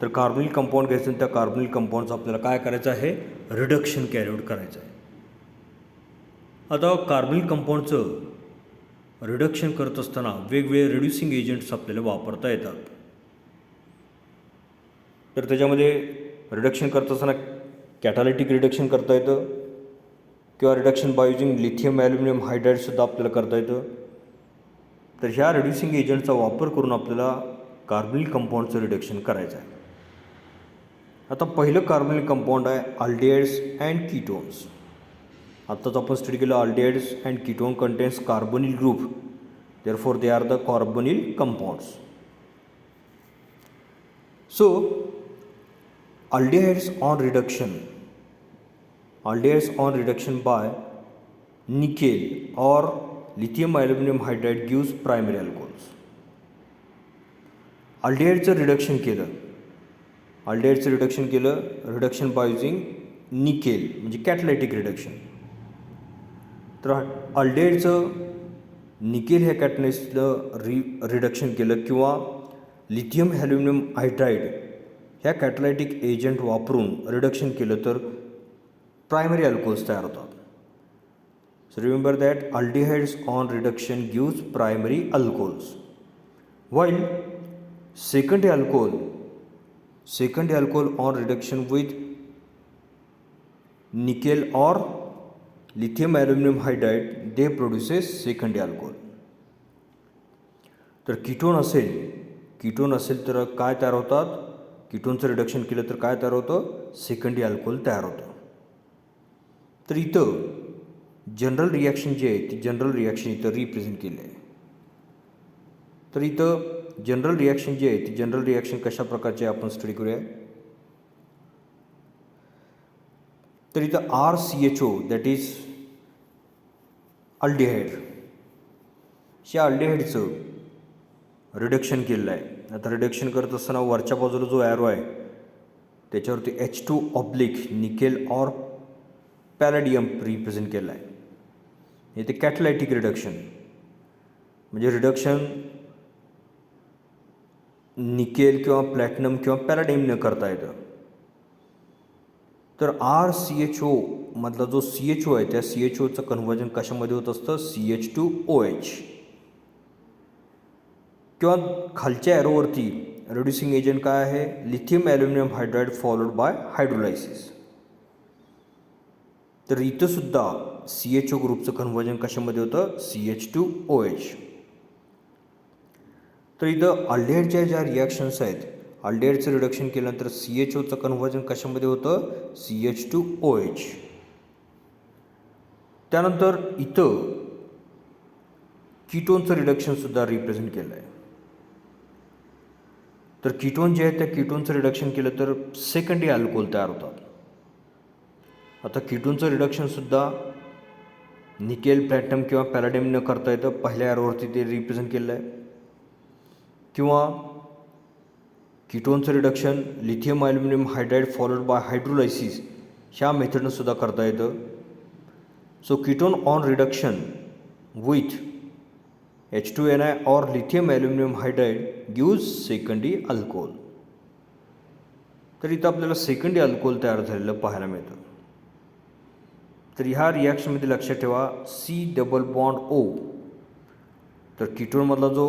तर कार्बोनिल कंपाऊंड घ्यायचं आणि त्या कार्बोनिल कंपाऊंडचं आपल्याला काय करायचं आहे, रिडक्शन कॅरी आउट करायचं आहे. आता कार्बोनिल कंपाऊंडचं रिडक्शन करत असताना वेगवेगळे रिड्युसिंग एजंट्स आपल्याला वापरता येतात. तर त्याच्यामध्ये रिडक्शन करत असताना कॅटालिटिक रिडक्शन करता येतं किंवा reduction by using lithium aluminium हायड्राईडसुद्धा आपल्याला करता येतं. तर ह्या रिड्युसिंग एजंटचा वापर करून आपल्याला कार्बोनिल कंपाऊंडचं रिडक्शन करायचं आहे. आता पहिलं कार्बोनिल कंपाऊंड आहे अल्डिहाइड्स अँड कीटोन्स. आत्ताच आपण स्टडी केलं aldehydes and ketone contains carbonyl group, therefore they are the carbonyl compounds. So aldehydes on reduction by nickel or lithium aluminum hydride gives primary alcohols. aldehydeचं reduction केलं reduction by using nickel, म्हणजे catalytic reduction. तर अल्डिहाइडचं nickel ह्या कॅटलाइसचं reduction केलं किंवा lithium aluminium hydride ह्या कॅटलायटिक agent वापरून reduction केलं तर प्रायमरी अल्कोहोल्स तयार होतात. So remember that aldehydes on reduction gives primary alcohols, while secondary alcohol on reduction with nickel or lithium aluminum hydride they produces secondary alcohol. तर ketone असेल तर काय तयार होतात, कीटोनचं रिडक्शन केलं तर काय तयार होतं, सेकंडरी अल्कोहोल तयार होतं. तर इथं जनरल रिॲक्शन जी आहे ती जनरल रिॲक्शन इथं रिप्रेझेंट केली आहे. तर इथं जनरल रिॲक्शन जी आहे ती जनरल रिॲक्शन कशा प्रकारची आहे आपण स्टडी करूया. तर इथं RCHO दॅट इज अल्डिहाइड, ह्या अल्डिहाइडचं रिडक्शन केलेलं आहे. आता रिडक्शन करत असताना वरच्या बाजूला जो ॲरो आहे त्याच्यावरती H2 निकेल ऑर पॅलेडियम रिप्रेझेंट केलं आहे. इथे कॅटलायटिक रिडक्शन म्हणजे रिडक्शन निकेल किंवा प्लॅटिनम किंवा पॅलेडियमनं करता येतं. तर RCHO मधला जो CHO आहे त्या CHOचं कन्व्हर्जन कशामध्ये होत असतं, CH2OH. किंवा खालच्या ॲरोवरती रिड्युसिंग एजंट काय आहे, lithium aluminium hydride followed by hydrolysis. तर इथं सुद्धा CHO ग्रुपचं कन्व्हर्जन कशामध्ये होतं, CH2OH. तर इथं अल्डिहाइडच्या ज्या रिॲक्शन्स आहेत, अल्डिहाइडचं रिडक्शन केल्यानंतर CHOचं कन्व्हर्जन कशामध्ये होतं, CH2OH. त्यानंतर इथं कीटोनचं रिडक्शनसुद्धा रिप्रेझेंट केलं आहे. तर कीटोन जे आहे त्या कीटोनचं रिडक्शन केलं तर सेकंडरी अल्कोहोल तयार होतात. आता कीटोनचं रिडक्शनसुद्धा निकेल, प्लॅटिनम किंवा पॅलेडियमनं करता येतं. पहिल्या ॲरोवरती ते रिप्रेझेंट केलं आहे. किंवा कीटोनचं reduction lithium aluminium hydride followed by hydrolysis ह्या मेथडनं सुद्धा करता येतं. So ketone on reduction with H2Ni or lithium aluminum hydride gives secondary alcohol. तर इथं आपल्याला सेकंडरी अल्कोहोल तयार झालेलं पाहायला मिळतं. तर ह्या रिॲक्शनमध्ये लक्षात ठेवा C≡O. तर कीटोनमधला जो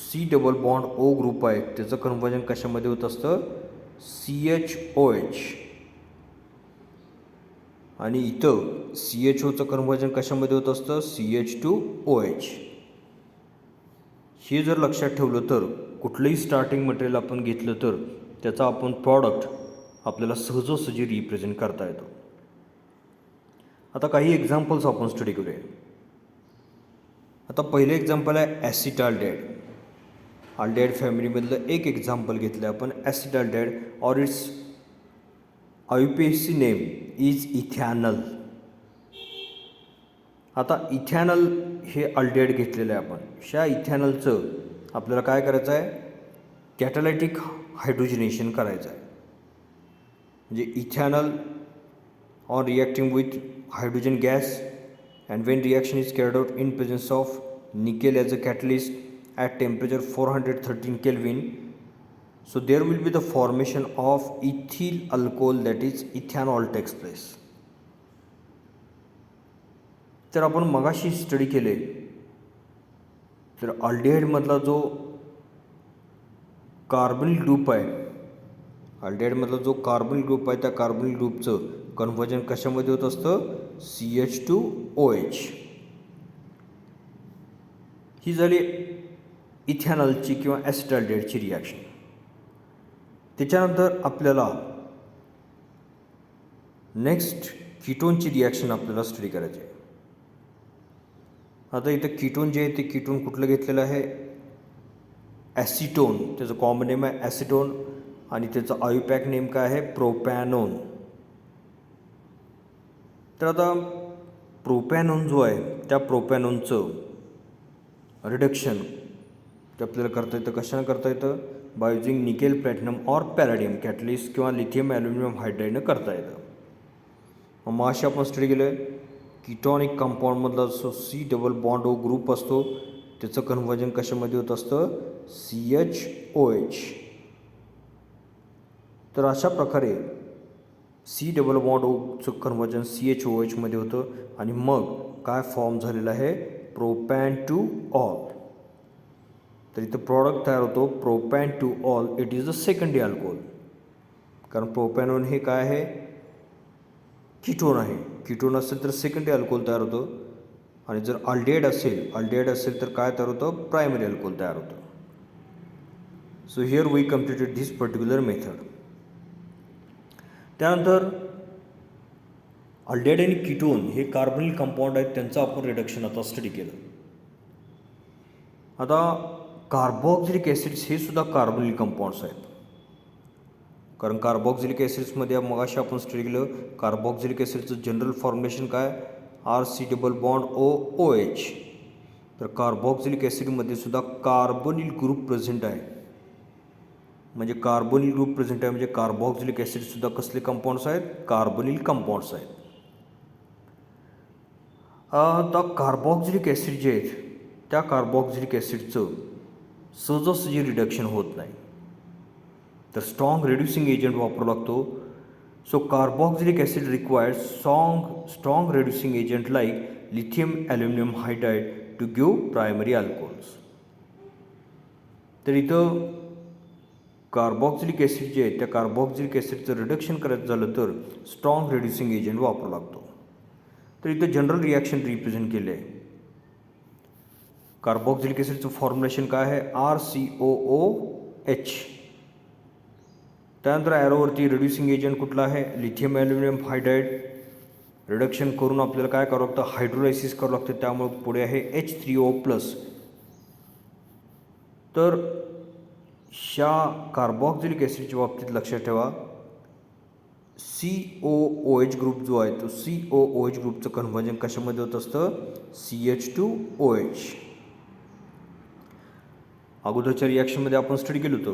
C≡O ग्रुप आहे त्याचं कन्व्हर्जन कशामध्ये होत असतं, CHOH. आणि इथं CHOचं कन्व्हर्जन कशामध्ये होत असतं, CH2OH. हे जर लक्षात ठेवलं तर कुठलंही स्टार्टिंग मटेरियल आपण घेतलं तर त्याचा आपण प्रॉडक्ट आपल्याला सहजासहजी रिप्रेझेंट करता येतो. आता काही एक्झाम्पल्स आपण स्टडी करूया. आता पहिलं एक्झाम्पल आहे ॲसिटाल्डिहाइड. अल्डिहाइड फॅमिलीमधलं एक एक्झाम्पल घेतलं आपण acetaldehyde or its IUPAC name is ethanal. आता इथॅनल हे अल्डिहाइड घेतलेलं आहे आपण. ह्या इथॅनलचं आपल्याला काय करायचं आहे, कॅटालायटिक हायड्रोजनेशन करायचं आहे. म्हणजे ethanal on reacting with hydrogen gas and when reaction is carried out in presence of nickel as a catalyst at temperature 413 Kelvin, so there will be the formation of ethyl alcohol, that is ethanol takes place. तर आपण मगाशी study केले तर अल्डिहाइडमधला जो कार्बनिल group आहे, अल्डिहाइडमधला जो कार्बनिल group आहे त्या कार्बनिल ग्रुपचं कन्व्हर्जन कशामध्ये होत असतं, CH2OH. ही झाली इथॅनॉलची किंवा ॲसिटाल्डिहाइडची रिॲक्शन. त्याच्यानंतर आपल्याला नेक्स्ट कीटोनची रिॲक्शन आपल्याला स्टडी करायची आहे. आता इथं कीटोन जे आहे ते कीटोन कुठलं घेतलेलं आहे, ॲसिटोन. त्याचं कॉमन नेम आहे ॲसिटोन आणि त्याचं IUPAC नेम काय आहे, प्रोपॅनोन. तर आता प्रोपॅनोन जो आहे त्या प्रोपॅनोनचं रिडक्शन ते आपल्याला करता येतं. कशानं करता येतं, by using nickel platinum or palladium catalyst किंवा लिथियम ॲल्युमिनियम हायड्राईडनं करता येतं. मग अशी आपण स्टडी केलं आहे कीटॉनिक कंपाऊंडमधला जो C+O ग्रुप असतो त्याचं कन्व्हर्जन कशामध्ये होत असतं, CHOH. तर अशा प्रकारे C+Oचं कन्व्हर्जन CHOH मध्ये होतं आणि मग काय फॉर्म झालेलं आहे, प्रोपॅन टू ऑल. तर इथं प्रॉडक्ट तयार होतो propan two ol. It is the secondary alcohol. कारण प्रोपॅनोन हे काय आहे, कीटोन आहे. कीटोन असेल तर सेकंडरी अल्कोहोल तयार होतं आणि जर अल्डिहाइड असेल तर काय तयार होतं, प्रायमरी अल्कोहोल तयार होतं. So here we completed this particular method. त्यानंतर अल्डिहाइड आणि कीटोन हे कार्बनिल कंपाऊंड आहेत, त्यांचं आपण रिडक्शन आता स्टडी केलं. आता कार्बोक्सिलिक ॲसिड्स हे सुद्धा कार्बनिल कंपाऊंड्स आहेत. कारण कार्बोक्सिलिक ॲसिड्समध्ये मगाशी आपण स्टडी केलं कार्बोक्सिलिक ॲसिडचं जनरल फॉर्म्युलेशन काय, RC+OH. तर कार्बोक्सिलिक ॲसिडमध्ये सुद्धा कार्बोनिल ग्रुप प्रेझेंट आहे. म्हणजे कार्बोनिल ग्रुप प्रेझेंट आहे म्हणजे कार्बोक्सिलिक ॲसिडसुद्धा कसले कंपाऊंड्स आहेत, कार्बोनिल कंपाऊंड्स आहेत. आता कार्बोक्सिलिक ॲसिड जे आहेत त्या कार्बोक्सिलिक ॲसिडचं सहजासहजी रिडक्शन होत नाही, तर स्ट्रॉंग रिड्युसिंग एजंट वापरावा लागतो. So carboxylic acid required strong reducing agent like lithium aluminium hydride to give primary alcohols. तर इथं कार्बोक्सिलिक ॲसिड जे आहे त्या कार्बोक्सिलिक ॲसिडचं रिडक्शन करायचं झालं तर स्ट्रॉंग रिड्युसिंग एजंट वापरावा लागतो. तर इथं जनरल रिॲक्शन रिप्रेझेंट केले आहे. कार्बोक्सिलिक ॲसिडचं फॉर्म्युलेशन काय आहे, RCOOH. त्यानंतर ॲरोवरती रिड्युसिंग एजंट कुठला आहे, लिथियम ॲल्युमिनियम हायड्राईड. रिडक्शन करून आपल्याला काय करावं लागतं, हायड्रोलायसिस करावं लागतं. त्यामुळे पुढे आहे H3O+. तर ह्या कार्बोक्सिलिक ॲसिडच्या बाबतीत लक्षात ठेवा COOH ग्रुप जो आहे तो COOH ग्रुपचं कन्व्हर्जन कशामध्ये होत असतं, CH2OH. अगोदरच्या रिॲक्शनमध्ये आपण स्टडी केलं होतं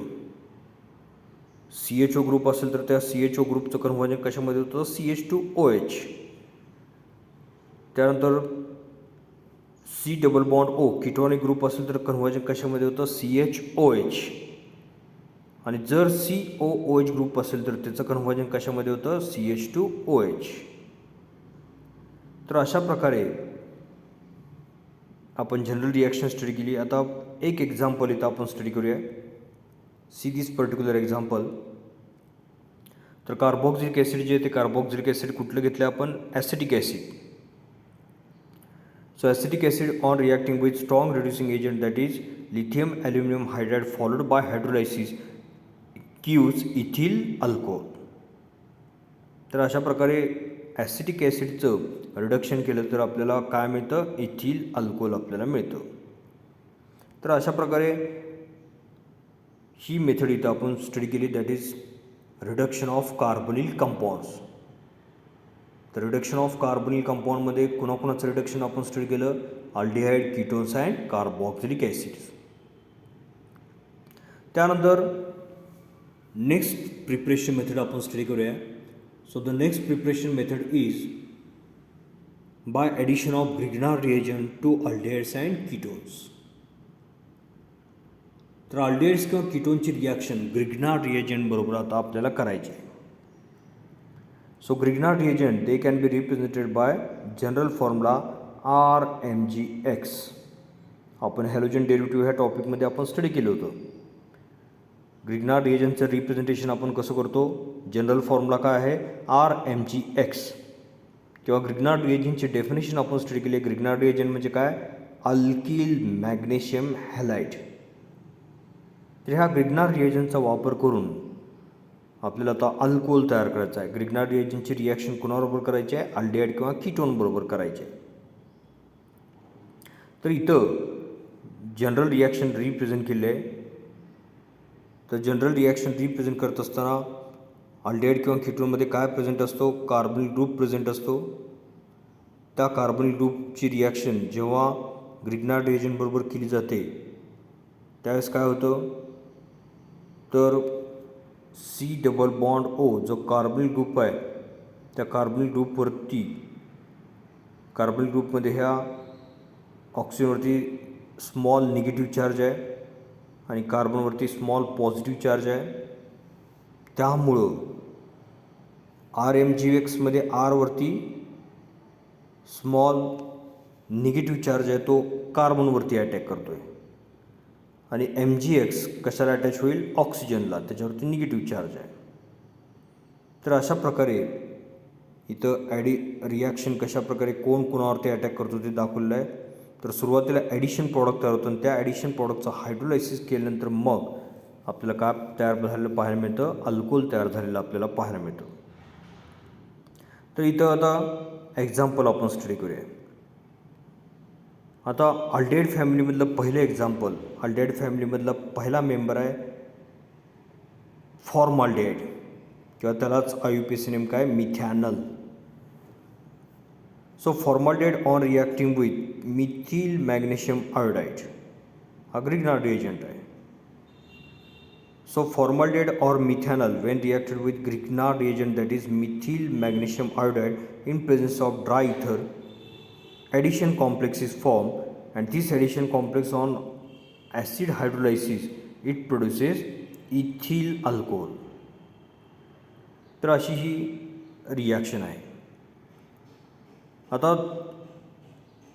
CHO ग्रुप असेल तर त्या CHO ग्रुपचं कन्व्हर्जन कशामध्ये होतं, CH2OH. त्यानंतर C+O कीटोनिक ग्रुप असेल तर कन्व्हर्जन कशामध्ये होतं, CHOH. आणि जर COOH ग्रुप असेल तर त्याचं कन्व्हर्जन कशामध्ये होतं, CH2OH. तर अशा प्रकारे आपण जनरल रिॲक्शन स्टडी केली. आता एक एक्झाम्पल इथं आपण स्टडी करूया. See this particular example. तर कार्बोक्सिलिक ॲसिड जे आहे ते कार्बोक्सिलिक ॲसिड कुठलं घेतलं आपण, acetic acid. So acetic acid on reacting with strong reducing agent that is lithium aluminium hydride followed by hydrolysis gives ethyl alcohol. तर अशा प्रकारे ॲसिटिक ॲसिडचं रिडक्शन केलं तर आपल्याला काय मिळतं, इथिल अल्कोहोल आपल्याला मिळतं. तर अशा प्रकारे ही मेथड इथं आपण स्टडी केली, that is reduction of carbonyl compounds. तर रिडक्शन ऑफ कार्बोनिल कंपाऊंडमध्ये कुणाकुणाचं रिडक्शन आपण स्टडी केलं, aldehyde, ketones and carboxylic acids. त्यानंतर नेक्स्ट प्रिपरेशन मेथड आपण स्टडी करूया. So the next preparation method is by addition of Grignard reagent to aldehydes and ketones. तर aldehydes किंवा कीटोनची रिॲक्शन ग्रिग्नार्ड रिएजंट बरोबर आता आपल्याला करायची आहे. So Grignard reagent they can be represented by general formula RMgX. आपण हॅलोजन डेरिव्हेटिव्ह ह्या टॉपिकमध्ये आपण स्टडी केलं होतं. ग्रिग्नार्ड रिएजंटचं रिप्रेझेंटेशन आपण कसं करतो, जनरल फॉर्म्युला काय आहे, RMgX. किंवा ग्रिग्नार्ड रिएजंटची डेफिनेशन आपण स्टडी केली. ग्रिग्नार्ड रिएजंट म्हणजे काय, अल्किल मॅग्नेशियम हॅलाइड. तर ह्या ग्रिग्नार्ड रिएजंटचा वापर करून आपल्याला आता अल्कोहोल तयार करायचा आहे. ग्रिग्नार्ड रिएजंटची रिॲक्शन कोणाबरोबर करायची आहे, अल्डिहाइड किंवा कीटोन बरोबर करायची आहे. तर इथं जनरल रिॲक्शन रिप्रेझेंट केले आहे. तर जनरल रिॲक्शन रिप्रेझेंट करत असताना अल्डिहाइड किंवा कीटोनमध्ये काय प्रेझेंट असतो, कार्बोनिल ग्रुप प्रेझेंट असतो. त्या कार्बोनिल ग्रुपची रिॲक्शन जेव्हा ग्रिग्नार्ड रिएजंट बरोबर केली जाते त्यावेळेस काय होतं, तर C+O जो कार्बोनिल ग्रुप आहे त्या कार्बोनिल ग्रुपवरती, कार्बोनिल ग्रुपमध्ये ह्या ऑक्सिजनवरती स्मॉल निगेटिव्ह चार्ज आहे आणि कार्बनवरती स्मॉल पॉझिटिव्ह चार्ज आहे. त्यामुळं RMgXमध्ये आरवरती स्मॉल निगेटिव्ह चार्ज आहे तो कार्बनवरती अटॅक करतो आहे आणि MgX कशाला अटॅच होईल, ऑक्सिजनला, त्याच्यावरती निगेटिव्ह चार्ज आहे. तर अशा प्रकारे इथं रिॲक्शन कशा प्रकारे कोण कोणावरती अटॅक करतो ते दाखवलेलं आहे. तर सुरुवातीला ॲडिशन प्रॉडक्ट तयार होतं आणि त्या ॲडिशन प्रॉडक्टचं हायड्रोलायसिस केल्यानंतर मग आपल्याला काय तयार झालेलं पाहायला मिळतं, अल्कोहोल तयार झालेलं आपल्याला पाहायला मिळतं. तर इथं आता एक्झाम्पल आपण स्टडी करूया. आता अल्डिहाइड फॅमिलीमधलं पहिलं एक्झाम्पल, अल्डिहाइड फॅमिलीमधला पहिला मेंबर आहे फॉर्माल्डिहाइड किंवा त्यालाच IUPAC नेम काय, methanal. So formaldehyde on reacting with methyl magnesium iodide हा ग्रिग्नार्ड रिएजंट आहे. So formaldehyde or methanal when reacted with Grignard reagent that is methyl magnesium iodide in presence of dry ether, addition complex is formed and this addition complex on acid hydrolysis it produces ethyl alcohol. तर अशी ही reaction आहे. आता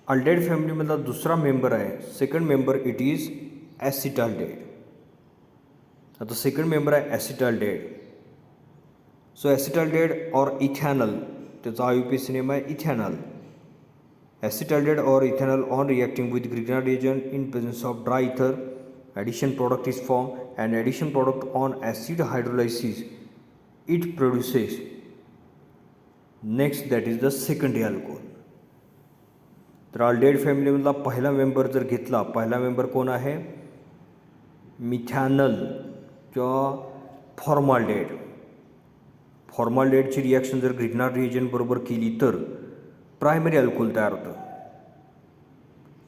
aldehyde फॅमिलीमधला दुसरा member आहे, second member it is ॲसिटाल्डिहाइड. आता second member आहे ॲसिटाल्डिहाइड. So ॲसिटाल्डिहाइड or इथॅनल, त्याचा IUPAC name आहे इथॅनल. Acetaldehyde or ethanol on reacting with Grignard reagent in presence of dry ether, addition product is formed and addition product on acid hydrolysis it produces next that is the secondary alcohol. तर aldehyde फॅमिलीमधला पहिला member जर घेतला, पहिला member कोण आहे, मिथॅनल किंवा formaldehyde. फॉर्माल्डिहाइडची reaction जर Grignard reagent बरोबर केली तर प्रायमरी अल्कोहोल तयार होतं.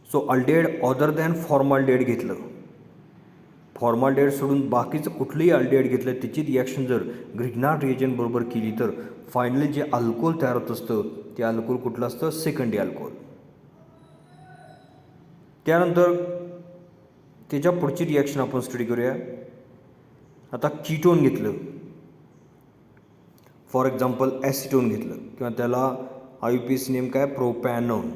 So aldehyde other than formaldehyde घेतलं, फॉर्माल्डिहाइड सोडून बाकीचं कुठलंही अल्डिहाइड घेतलं, त्याची रिॲक्शन जर ग्रिग्नार्ड रिएजंट बरोबर केली तर फायनली जे अल्कोहोल तयार होत असतं ते अल्कोहोल कुठलं असतं, सेकंडरी अल्कोहोल. त्यानंतर त्याच्या पुढची रिॲक्शन आपण स्टडी करूया. आता कीटोन घेतलं, फॉर एक्झाम्पल ॲसिटोन घेतलं किंवा त्याला IUPAC नेम काय, propanone.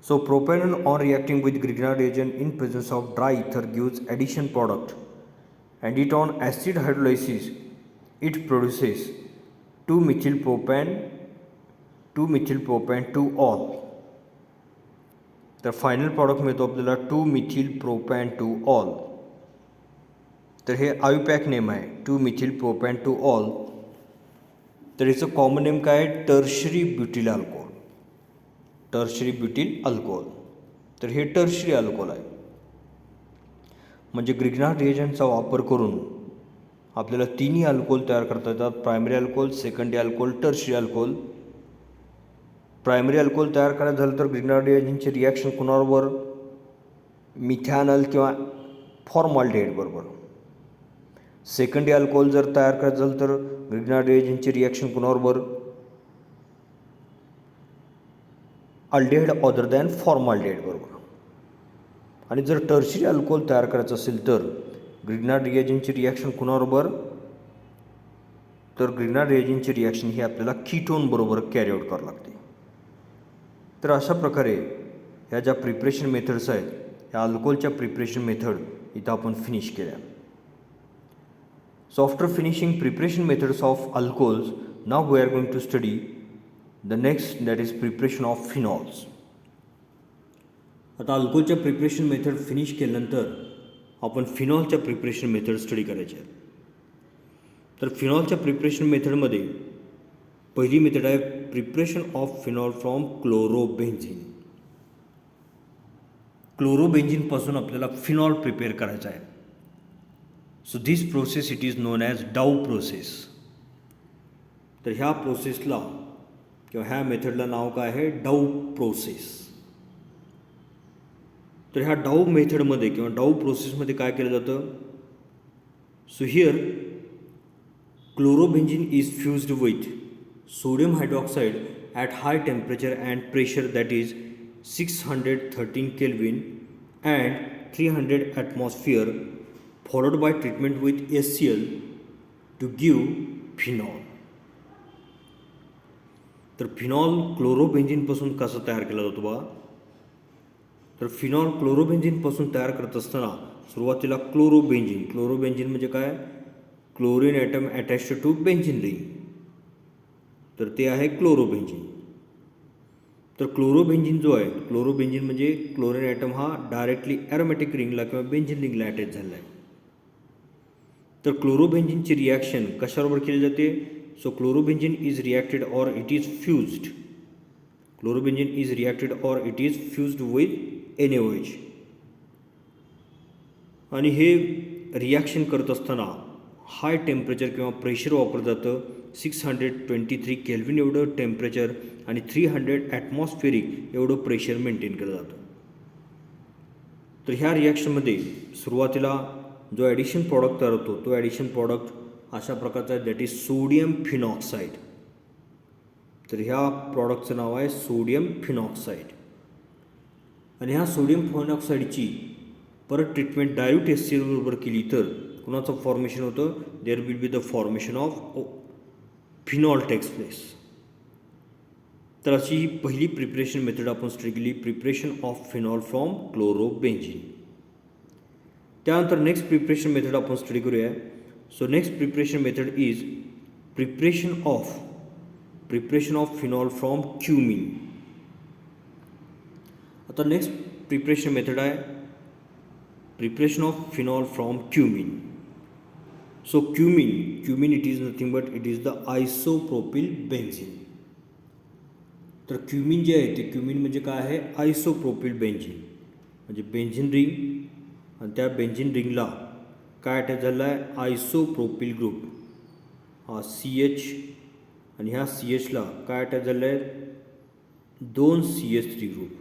So propanone on reacting with Grignard reagent in presence of dry ether gives addition product and it on acid hydrolysis it produces 2-methylpropane 2-methylpropane-2-ol. तर final product मिळतो आपल्याला 2-methylpropane-2-ol. तर हे IUPAC name आहे 2-methylpropane-2-ol. तर याचं common name काय आहे, tertiary butyl alcohol. Tertiary butyl alcohol. तर हे टर्शरी अल्कोहोल आहे. म्हणजे ग्रिग्नार्ड रिएजंटचा वापर करून आपल्याला तिन्ही अल्कोहोल तयार करता येतात. Primary alcohol, secondary alcohol, tertiary alcohol. Primary alcohol तयार करायचं झालं तर ग्रिग्नार्ड रिएजंटची रिॲक्शन कुणाबरोबर? मिथॅनल किंवा फॉर्मॅल्डिहाइड बरोबर. सेकंडरी अल्कोहोल जर तयार करायचं झालं तर ग्रिग्नार्ड रिएजंटची रिॲक्शन कुणाबरोबर? अल्डिहाइड अदर दॅन फॉर्मॅल्डिहाइड बरोबर. आणि जर टर्शियरी अल्कोहोल तयार करायचं असेल तर ग्रिग्नार्ड रिएजंटची रिॲक्शन कुणाबरोबर? तर ग्रिग्नार्ड रिएजंटची रिॲक्शन ही आपल्याला कीटोन बरोबर कॅरी आउट करावी लागते. तर अशा प्रकारे ह्या ज्या प्रिपरेशन मेथड्स आहेत ह्या अल्कोहोलच्या प्रिपरेशन मेथड इथं आपण फिनिश केल्या. So after finishing preparation methods of alcohols, now we are going to study the next, that is preparation of phenols. आता अल्कोहोलच्या प्रिपरेशन मेथड फिनिश केल्यानंतर आपण फिनॉलच्या प्रिपरेशन मेथड स्टडी करायचे आहेत. तर फिनॉलच्या प्रिपरेशन मेथडमध्ये पहिली मेथड आहे preparation of phenol from chlorobenzene. क्लोरोबेन्झिनपासून आपल्याला फिनॉल प्रिपेअर करायचा आहे. So this process it is non as डाऊ प्रोसेस. तर ह्या प्रोसेसला किंवा ह्या मेथडला नाव काय आहे? डाऊ प्रोसेस. तर ह्या डाऊ मेथडमध्ये किंवा डाऊ प्रोसेसमध्ये काय केलं जातं? So here chlorobenzene is fused with sodium hydroxide at high temperature and pressure that is 613 kelvin and 300 atmosphere followed by treatment with HCl to give phenol. तर फिनॉल क्लोरोबेन्झिनपासून कसं तयार केला जातो बा? तर फिनॉल क्लोरोबेन्झिनपासून तयार करत असताना सुरुवातीला क्लोरोबेन्झिन म्हणजे काय? Chlorine atom attached to benzene ring, तर ते आहे क्लोरोबेन्झिन. तर क्लोरोबेन्झिन जो आहे, क्लोरोबेन्झिन म्हणजे क्लोरीन ॲटम हा डायरेक्टली ॲरोमॅटिक रिंगला किंवा बेन्झिन रिंगला अटॅच झाला आहे. तर क्लोरोबेन्झिनची रिॲक्शन कशाबरोबर केली जाते? So chlorobenzene is reacted or it is fused. Chlorobenzene is reacted or it is fused with NaOH. आणि हे रिॲक्शन करत असताना हाय टेम्परेचर किंवा प्रेशर वापरलं जातं. 623 केल्विन एवढं टेम्परेचर आणि 300 ॲटमॉस्फेरिक एवढं प्रेशर मेंटेन केलं जातं. तर ह्या रिॲक्शनमध्ये सुरुवातीला जो ॲडिशन प्रॉडक्ट तयार होतो तो ॲडिशन प्रॉडक्ट अशा प्रकारचा आहे, दॅट इज सोडियम फिनॉक्साईड. तर ह्या प्रॉडक्टचं नाव आहे सोडियम फिनॉक्साईड. आणि ह्या सोडियम फिनॉक्साईडची परत ट्रीटमेंट डायल्यूट HCl बरोबर केली तर कुणाचं फॉर्मेशन होतं? There will be the formation of phenol takes place. तर अशी ही पहिली प्रिपरेशन मेथड आपण स्टडी केली, preparation of phenol from chlorobenzene. त्यानंतर नेक्स्ट प्रिपरेशन मेथड आपण स्टडी करूया. So next preparation method is preparation of phenol from cumene. आता नेक्स्ट प्रिपरेशन मेथड आहे preparation of phenol from cumene. So cumene it is nothing but it is the isopropyl benzene. तर cumene जे आहे ते cumin म्हणजे काय आहे? Isopropyl benzene. म्हणजे बेन्झिन रिंग आणि त्या बेन्झिन रिंगला काय अटॅच झालं आहे? Isopropyl group. हा CH आणि ह्या CHला काय अटॅच झालं आहे? 2 CH3 ग्रुप.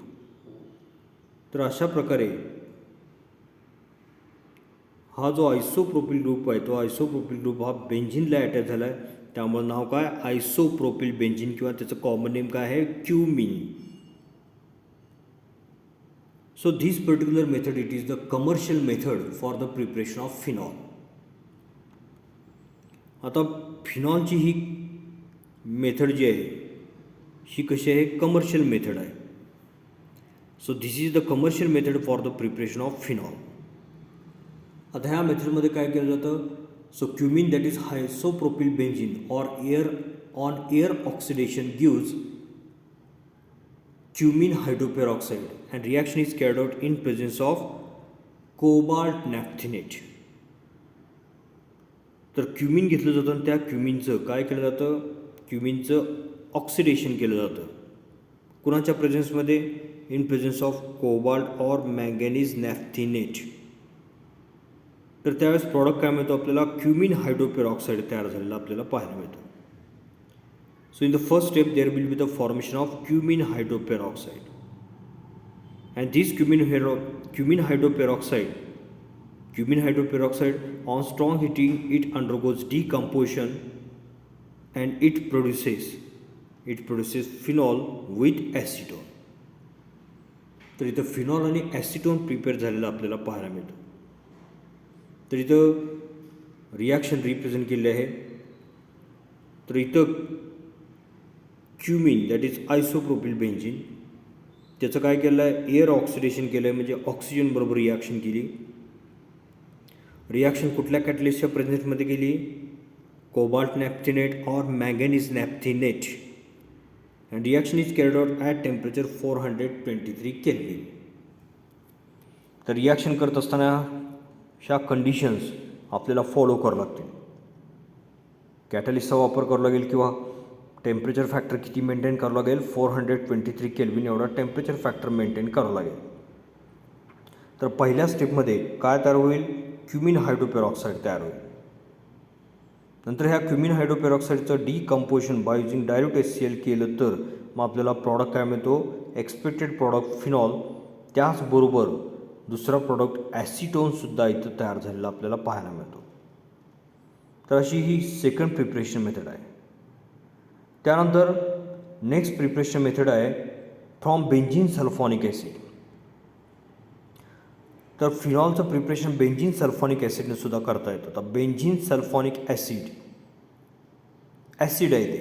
तर अशा प्रकारे हा जो आयसोप्रोपिल ग्रुप आहे तो आयसोप्रोपिल ग्रुप हा बेन्झिनला अटॅच झाला आहे, त्यामुळे नाव काय? आयसोप्रोपिल बेन्झिन किंवा त्याचं कॉमन नेम काय आहे? Cumin. So this particular method it is the commercial method for the preparation of phenol. आता फिनॉलची ही मेथड जी आहे ही कशी आहे? कमर्शियल मेथड आहे. So this is the commercial method for the preparation of phenol. आता ह्या मेथडमध्ये काय केलं जातं? So cumin that is isopropyl benzene or air oxidation gives cumin hydroperoxide and reaction is carried out in presence of cobalt naphthenate. तर cumin घेतलं जातं आणि त्या क्युमिनचं काय केलं जातं? क्युमिनचं ऑक्सिडेशन केलं जातं. कुणाच्या प्रेझेन्समध्ये? In presence of cobalt or manganese naphthenate. तर त्यावेळेस प्रॉडक्ट काय मिळतो आपल्याला, क्युमिन हायड्रोपेरॉक्साईड तयार झालेला आपल्याला पाहायला मिळतो. So in the first step there will be the formation of cumene hydroperoxide, and this cumin hydroperoxide on strong heating it undergoes decomposition and it produces phenol with acetone. तर इथं फिनॉल आणि acetone prepare झालेलं आपल्याला पाहायला मिळतं. तर इथं reaction represent केले आहे. तर इथं cumin that is isopropyl benzene, त्याचं काय केलं आहे, एअर ऑक्सिडेशन केलं आहे, म्हणजे ऑक्सिजनबरोबर रिॲक्शन केली. रिॲक्शन कुठल्या कॅटलिस्टच्या प्रेझेन्समध्ये केली, कोबाल्ट नॅफ्थिनेट और manganese नॅफ्थिनेट, and reaction is carried out at temperature 423 Kelvin. तर रिॲक्शन करत असताना ह्या कंडिशन्स आपल्याला फॉलो करावं लागतील. कॅटलिस्टचा वापर करावा लागेल किंवा टेम्परेचर फॅक्टर किती मेंटेन करावं लागेल, 423 केल्विन एवढा टेम्परेचर फॅक्टर मेंटेन करावं लागेल. तर पहिल्या स्टेपमध्ये काय तयार होईल, क्युमिन हायड्रोपेरॉक्साईड तयार होईल. नंतर ह्या क्युमिन हायड्रोपेरॉक्साईडचं decomposition by using dilute HCl केलं तर मग आपल्याला प्रॉडक्ट काय मिळतो, एक्सपेक्टेड प्रॉडक्ट फिनॉल. त्याचबरोबर दुसरा प्रॉडक्ट ॲसिटोनसुद्धा इथं तयार झालेला आपल्याला पाहायला मिळतो. तर अशी ही सेकंड प्रिपरेशन मेथड आहे. त्यानंतर नेक्स्ट प्रिपरेशन मेथड आहे फ्रॉम बेन्झीन सल्फॉनिक ॲसिड. तर फिनॉलचं प्रिपरेशन बेन्झीन सल्फॉनिक ॲसिडने सुद्धा करता येतं. तर बेन्झीन सल्फॉनिक ॲसिड आहे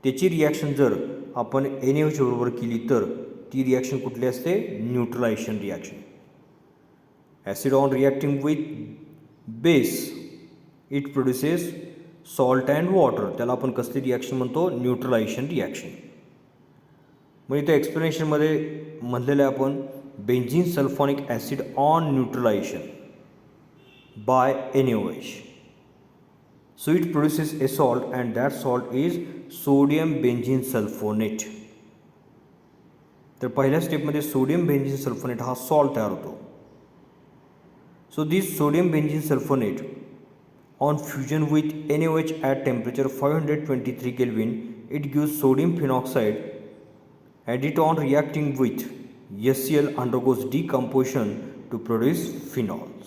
त्याची रिॲक्शन जर आपण NaOH बरोबर केली तर ती रिॲक्शन कुठली असते, neutralisation reaction. Acid on reacting with base it produces salt and water, त्याला आपण कसली रिॲक्शन म्हणतो, न्यूट्रलायझेशन रिॲक्शन. मग इथे एक्सप्लेनेशनमध्ये म्हणलेलं आहे आपण benzene sulphonic acid on neutralization by NaOH. So it produces a salt and that salt is sodium benzene sulfonate. तर पहिल्या स्टेपमध्ये सोडियम बेन्झीन सल्फोनेट हा सॉल्ट तयार होतो. So this sodium benzene sulphonate on fusion with NaOH at temperature 523 Kelvin it gives sodium phenoxide and it on reacting with HCl undergoes decomposition to produce phenols.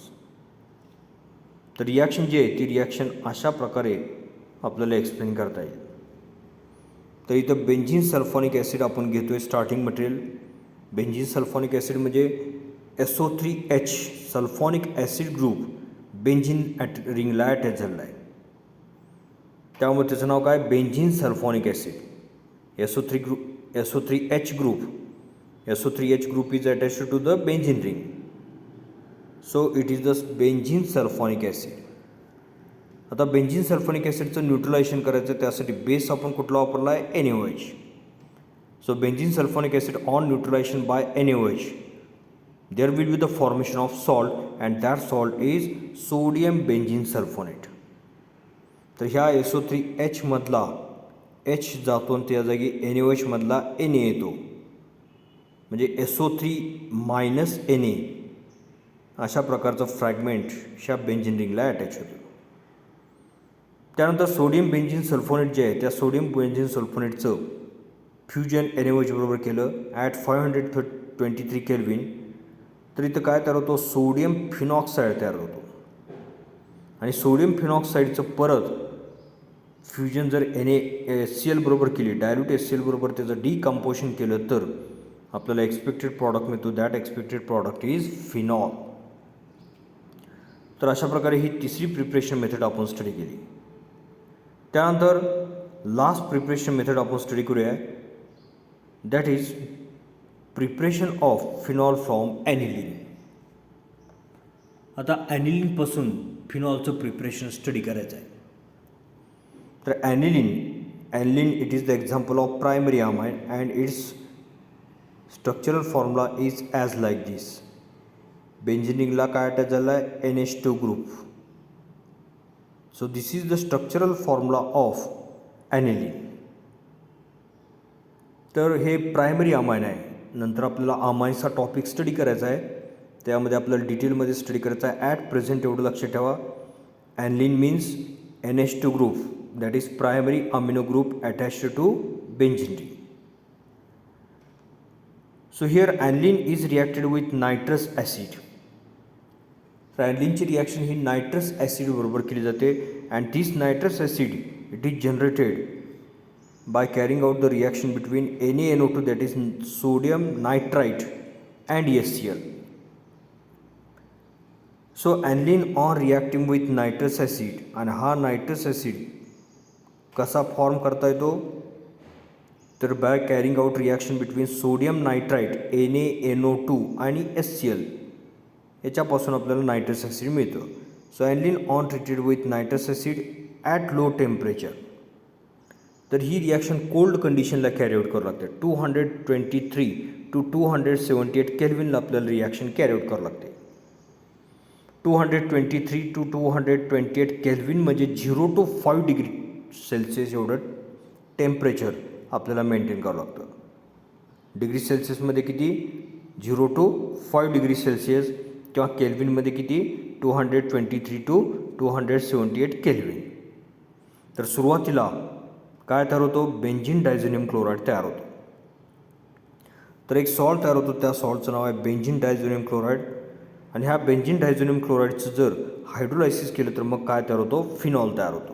तर reaction जी आहे ती reaction अशा प्रकारे आपल्याला explain करता येईल. तर इथं बेन्झीन सल्फॉनिक ॲसिड आपण घेतो आहे starting material. Benzene sulphonic acid म्हणजे SO3H sulphonic acid group benzene रिंगला अटॅच झालेला आहे, त्यामुळे त्याचं नाव काय, benzene sulphonic acid. SO3H group is attached to the benzene ring. So it is the benzene sulphonic acid. आता बेन्झीन सल्फॉनिक ॲसिडचं न्यूट्रलायझेशन करायचं, त्यासाठी बेस आपण कुठला वापरला आहे, NaOH. So benzene sulphonic acid on neutralization by NaOH there will be the formation of salt and that salt is sodium benzene sulphonate. तर ह्या SO3H मधला H जातो आणि त्या जागी NaOH मधला Na येतो, म्हणजे SO3 - Na अशा प्रकारचं फ्रॅगमेंट ह्या बेन्झीन रिंगला अटॅच होतो. त्यानंतर सोडियम बेन्झीन सल्फोनेट जे आहे त्या सोडियम बेन्झीन सल्फोनेटचं फ्युजन NaOH बरोबर केलं ॲट 523 Kelvin. तर इथं काय तयार होतो, सोडियम फिनॉक्साईड तयार होतो. आणि सोडियम फिनॉक्साईडचं परत फ्युजन जर NaHCl बरोबर केली, डायल्यूट HCl बरोबर त्याचं डिकम्पोजिशन केलं तर आपल्याला एक्सपेक्टेड प्रॉडक्ट मिळतो. That expected product is phenol. तर अशा प्रकारे ही तिसरी प्रिपरेशन मेथड आपण स्टडी केली. त्यानंतर लास्ट प्रिपरेशन मेथड आपण स्टडी करूया, that is preparation of phenol from aniline. आता ॲनिलीनपासून फिनॉलचं प्रिपरेशन स्टडी करायचं आहे. तर aniline it is the example of primary amine and its structural formula is as like this. Benzene रिंगला काय अटॅच झाला आहे, NH2 group. So this is the structural formula of aniline. तर हे प्रायमरी अमाइन आहे. नंतर आपल्याला अमाइन्सचा टॉपिक स्टडी करायचा आहे, त्यामध्ये आपल्याला डिटेलमध्ये स्टडी करायचा आहे. ॲट प्रेझेंट एवढं लक्षात ठेवा, aniline means NH2 group, that is primary amino group attached to benzene ring. So here aniline is reacted with nitrous acid. तर ॲनलिनची रिॲक्शन ही नायट्रस ॲसिड बरोबर केली जाते. And this nitrous acid it is generated by carrying out the reaction between NaNO2, that is sodium nitrite, and HCl. So aniline on reacting with nitrous acid, आणि हा nitrous acid कसा form करता येतो, तर by carrying out reaction between sodium nitrite NaNO2 आणि HCl याच्यापासून आपल्याला nitrous acid मिळतं. So aniline on treated with nitrous acid at low temperature. तर ही रिॲक्शन कोल्ड कंडिशनला कॅरी आउट करावं लागते. 223 to 278 केल्विनला आपल्याला रिॲक्शन कॅरी आउट करावं लागते. 223 to 228 केल्विन म्हणजे 0 to 5 डिग्री सेल्सिअस एवढं टेम्परेचर आपल्याला मेंटेन करावं लागतं. डिग्री सेल्सिअसमध्ये किती, 0 to 5 डिग्री सेल्सिअस, किंवा केल्विनमध्ये किती, 223 to 278 केल्विन. तर सुरुवातीला काय तयार होतो, बेंझिन डायझोनियम क्लोराईड तयार होतो. तर एक सॉल्ट तयार होतो, त्या सॉल्टचं नाव आहे बेंझिन डायझोनियम क्लोराईड. आणि ह्या बेंझिन डायझोनियम क्लोराईडचं जर हायड्रोलायसिस केलं तर मग काय तयार होतो, फिनॉल तयार होतो.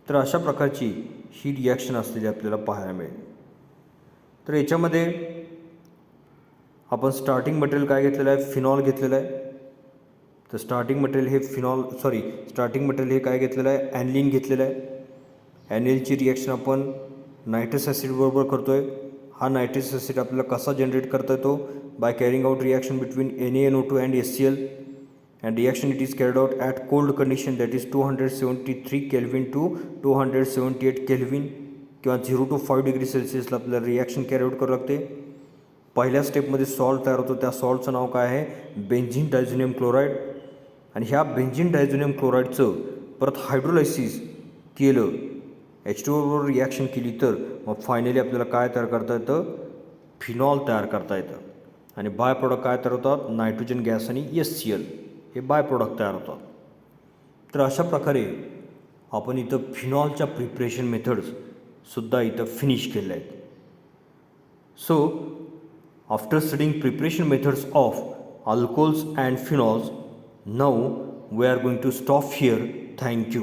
तर अशा प्रकारची ही रिॲक्शन असलेली आपल्याला पाहायला मिळेल. तर याच्यामध्ये आपण स्टार्टिंग मटेरियल काय घेतलेलं आहे, फिनॉल घेतलेलं आहे. तर स्टार्टिंग मटेरियल हे काय घेतलेलं आहे, ॲनिलीन घेतलेलं आहे. ॲनिलची रिॲक्शन आपण नायट्रस ॲसिडबरोबर करतो आहे. हा नायट्रस ॲसिड आपल्याला कसा जनरेट करता येतो, by carrying out reaction between NaNO2 and HCl, and reaction it is carried out at cold condition, that is 273 kelvin to 278 kelvin, किंवा 0 to 5 डिग्री सेल्सिअसला आपल्याला रिॲक्शन कॅरी आउट करावं लागते. पहिल्या स्टेपमध्ये सॉल्ट तयार होतो, त्या सॉल्टचं नाव काय आहे, बेंझिन डायझोनियम क्लोराईड. आणि ह्या बेंझिन डायझोनियम क्लोराईडचं परत हायड्रोलायसिस केलं, H2O बरोबर रिॲक्शन केली, तर मग फायनली आपल्याला काय तयार करता येतं, फिनॉल तयार करता येतं. आणि बाय प्रॉडक्ट काय तयार होतात, नायट्रोजन गॅस आणि HCl हे बाय प्रॉडक्ट तयार होतात. तर अशा प्रकारे आपण इथं फिनॉलच्या प्रिपरेशन मेथड्ससुद्धा इथं फिनिश केल्या आहेत. So after studying preparation methods of alcohols and phenols, now we are going to stop here. Thank you.